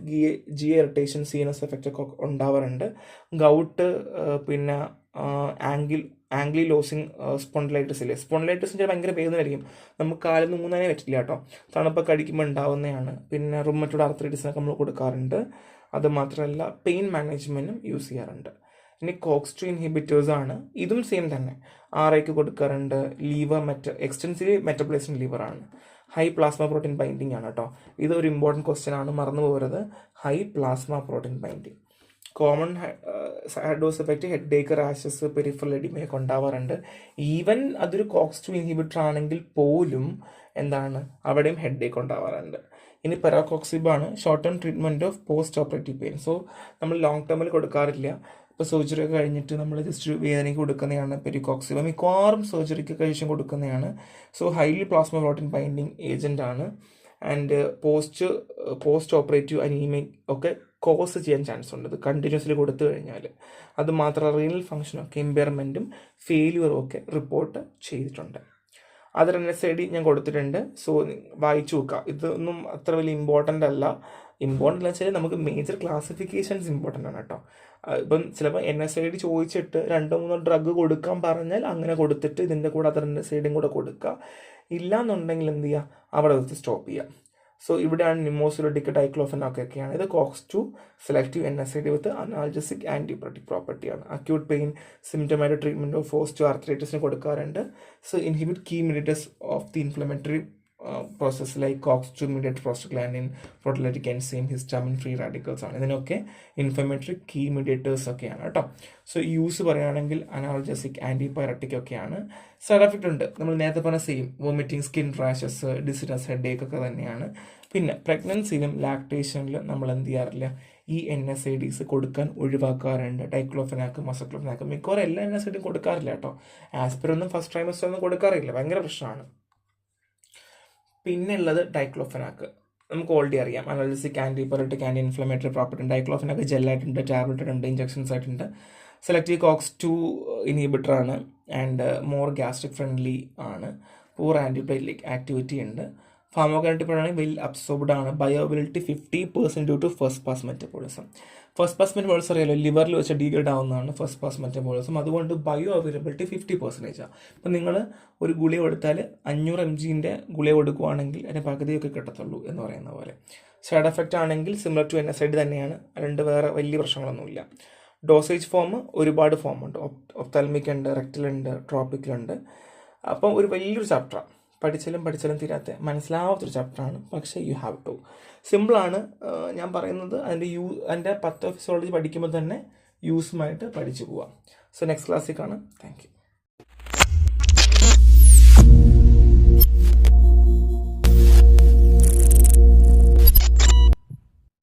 GI ഇറിറ്റേഷൻ, സീനസ് എഫക്റ്റ് ഒക്കെ ഉണ്ടാവാറുണ്ട്. ഗൗട്ട്, പിന്നെ ആംഗ്ലിലോസിങ് സ്പോണ്ടിലൈറ്റിസ് ഇല്ലേ, സ്പോണ്ടിലൈറ്റിസിൻ്റെ ഭയങ്കര വേദനയായിരിക്കും, നമുക്ക് കാലിൽ നിന്ന് ഊന്നാനേ പറ്റില്ല കേട്ടോ, തണുപ്പൊക്കെ അടിക്കുമ്പോൾ ഉണ്ടാവുന്നതാണ്. പിന്നെ റുമറ്റോയ്ഡ് ആർത്രൈറ്റിസിനൊക്കെ നമ്മൾ കൊടുക്കാറുണ്ട്. അത് മാത്രമല്ല പെയിൻ മാനേജ്മെൻറ്റും യൂസ് ചെയ്യാറുണ്ട്. ഇനി COX-2 ഇൻഹിബിറ്റേഴ്സ് ആണ്, ഇതും സെയിം തന്നെ, RIക്ക് കൊടുക്കാറുണ്ട്. ലീവർ എക്സ്റ്റൻസീവ് മെറ്റബോളിസം ലിവറാണ്. ഹൈ പ്ലാസ്മ പ്രോട്ടീൻ ബൈൻഡിങ് ആണ് കേട്ടോ, ഇതൊരു ഇമ്പോർട്ടൻറ്റ് ക്വസ്റ്റ്യൻ ആണ്, മറന്നു പോകരുത്. High plasma protein binding. Common dose effect, headache, rashes, peripheral എഡിമയൊക്കെ ഉണ്ടാവാറുണ്ട്. ഈവൻ അതൊരു COX-2 ഇൻഹിബിറ്റർ ആണെങ്കിൽ പോലും എന്താണ്, അവിടെയും ഹെഡ് ഏക്ക് ഉണ്ടാവാറുണ്ട്. ഇനി പെറാകോക്സിബ് ആണ്, short term treatment of post operative pain. So നമ്മൾ ലോങ് ടേമിൽ കൊടുക്കാറില്ല, ഇപ്പോൾ സർജറി ഒക്കെ കഴിഞ്ഞിട്ട് നമ്മൾ ജസ്റ്റ് വേദനയ്ക്ക് കൊടുക്കുന്നതാണ് പെരികോക്സിബ്, മിക്കവാറും സർജറിക്ക് കഴിച്ചും കൊടുക്കുന്നതാണ്. So highly plasma protein binding agent ആണ്. ആൻഡ് പോസ്റ്റ് ഓപ്പറേറ്റീവ് അനീമിക് ഒക്കെ കോസ് ചെയ്യാൻ ചാൻസ് ഉണ്ട് ഇത് കണ്ടിന്യൂസ്ലി കൊടുത്തു കഴിഞ്ഞാൽ. അത് മാത്രമല്ല റീനൽ ഫംഗ്ഷനൊക്കെ ഇമ്പയർമെൻറ്റും ഫെയിലിയറും ഒക്കെ റിപ്പോർട്ട് ചെയ്തിട്ടുണ്ട്. അതിൽ NSAID ഞാൻ കൊടുത്തിട്ടുണ്ട്. സോ വായിച്ചു നോക്കുക, ഇതൊന്നും അത്ര വലിയ ഇമ്പോർട്ടൻ്റ് അല്ല. ഇമ്പോർട്ടൻ്റ് എന്ന് വെച്ചാൽ നമുക്ക് മേജർ ക്ലാസിഫിക്കേഷൻസ് ഇമ്പോർട്ടൻ്റ് ആണ് കേട്ടോ. ഇപ്പം ചിലപ്പോൾ NSAID ചോദിച്ചിട്ട് 2-3 ഡ്രഗ് കൊടുക്കാൻ പറഞ്ഞാൽ അങ്ങനെ കൊടുത്തിട്ട് ഇതിൻ്റെ കൂടെ അതർ NSAIDയും കൂടെ കൊടുക്കുക. ഇല്ലയെന്നുണ്ടെങ്കിൽ എന്ത് ചെയ്യുക, അവിടെ വെച്ച് സ്റ്റോപ്പ് ചെയ്യുക. സോ ഇവിടെയാണ് നിമോസിലോഡിക്, ഡൈക്ലോഫെനാക്കൊക്കെയാണ്. ഇത് COX-2 selective NSAID with analgesic antibiotic പ്രോപ്പർട്ടിയാണ്. Acute pain symptomatic treatment of osteo ആർത്രൈറ്റിസിന് കൊടുക്കാറുണ്ട്. So inhibit key mediators of the inflammatory process like COX-2 mediated prostaglandin, proteolytic enzyme, histamine free radicals ആണ്. ഇതിനൊക്കെ ഇൻഫ്ലമേറ്ററി കീ മീഡിയേറ്റേഴ്സ് ഒക്കെയാണ് കേട്ടോ. സോ യൂസ് പറയുകയാണെങ്കിൽ അനാൽജസിക്, ആൻറ്റിപൈററ്റിക് ഒക്കെയാണ്. സൈഡ് എഫക്റ്റ് ഉണ്ട്, നമ്മൾ നേരത്തെ പറഞ്ഞ same, vomiting, skin rashes, dizziness, headache ഒക്കെ തന്നെയാണ്. പിന്നെ പ്രഗ്നൻസിയിലും ലാക്ടേഷനിലും നമ്മൾ എന്ത് ചെയ്യാറില്ല, ഈ NSAIDs കൊടുക്കാൻ ഒഴിവാക്കാറുണ്ട്. ഡൈക്ലോഫെനാക്ക്, മസക്ലോഫെനാക്ക്, മിക്കവാറും എല്ലാ NSAIDയും കൊടുക്കാറില്ല കേട്ടോ. ആസ്പിരിനൊന്നും ഫസ്റ്റ് ട്രൈമസ്റ്റർ ഒന്നും കൊടുക്കാറില്ല, ഭയങ്കര പ്രശ്നമാണ്. പിന്നെ ഉള്ളത് ഡൈക്ലോഫെനാക്ക്, നമുക്ക് ഓൾറെഡി അറിയാം, analgesic, antipyretic, anti inflammatory property. Diclofenac ജെല്ലായിട്ടുണ്ട്, ടാബ്ലറ്റ് ഉണ്ട്, ഇഞ്ചക്ഷൻസ് ആയിട്ടുണ്ട്. സെലക്റ്റീവ് COX-2 ഇൻഹിബിറ്റർ ആണ്. ആൻഡ് മോർ ഗ്യാസ്ട്രിക് ഫ്രണ്ട്ലി ആണ്. പൂർ ആൻറ്റിപ്ലേറ്റ്ലിക് ആക്ടിവിറ്റി ഉണ്ട്. ഫാർമോകൈനറ്റിക് പറയുകയാണെങ്കിൽ വെൽ അബ്സോർബ്ഡ് ആണ്. Bioavailability 50% due to first pass metabolism. First pass metabolism അറിയാലോ, ലിവറിൽ വെച്ച് ഡീഗ്രേഡ് ആവുന്നതാണ് ഫസ്റ്റ് പാസ് മെറ്റബോളിസം. അതുകൊണ്ട് ബയോ അവൈലബിലിറ്റി 50% ആണ്. ഇപ്പം നിങ്ങൾ ഒരു ഗുളിക കൊടുത്താൽ 500 mg ഗുളിക കൊടുക്കുകയാണെങ്കിൽ അതിൻ്റെ പകുതിയൊക്കെ കിട്ടത്തുള്ളൂ എന്ന് പറയുന്ന പോലെ. സൈഡ് എഫക്റ്റ് ആണെങ്കിൽ സിമിലർ ടു NSAID തന്നെയാണ്, രണ്ട് വേറെ വലിയ പ്രശ്നങ്ങളൊന്നുമില്ല. ഡോസേജ് ഫോം ഒരുപാട് ഫോമുണ്ട്, ഒപ്താൽമിക് ഉണ്ട്, റെക്ടലുണ്ട്, ട്രോപ്പിക്കലുണ്ട്. അപ്പം ഒരു വലിയൊരു ചാപ്റ്ററാണ്, പഠിച്ചാലും തീരാത്ത മനസ്സിലാവാത്തൊരു ചാപ്റ്ററാണ്. പക്ഷേ യു ഹാവ് ടു, സിമ്പിളാണ്. ഞാൻ പറയുന്നത് അതിൻ്റെ 10 ഫിസിയോളജി പഠിക്കുമ്പോൾ തന്നെ യൂസുമായിട്ട് പഠിച്ചു പോവാം. സോ നെക്സ്റ്റ് ക്ലാസ്സിൽ കാണാം. Thank you.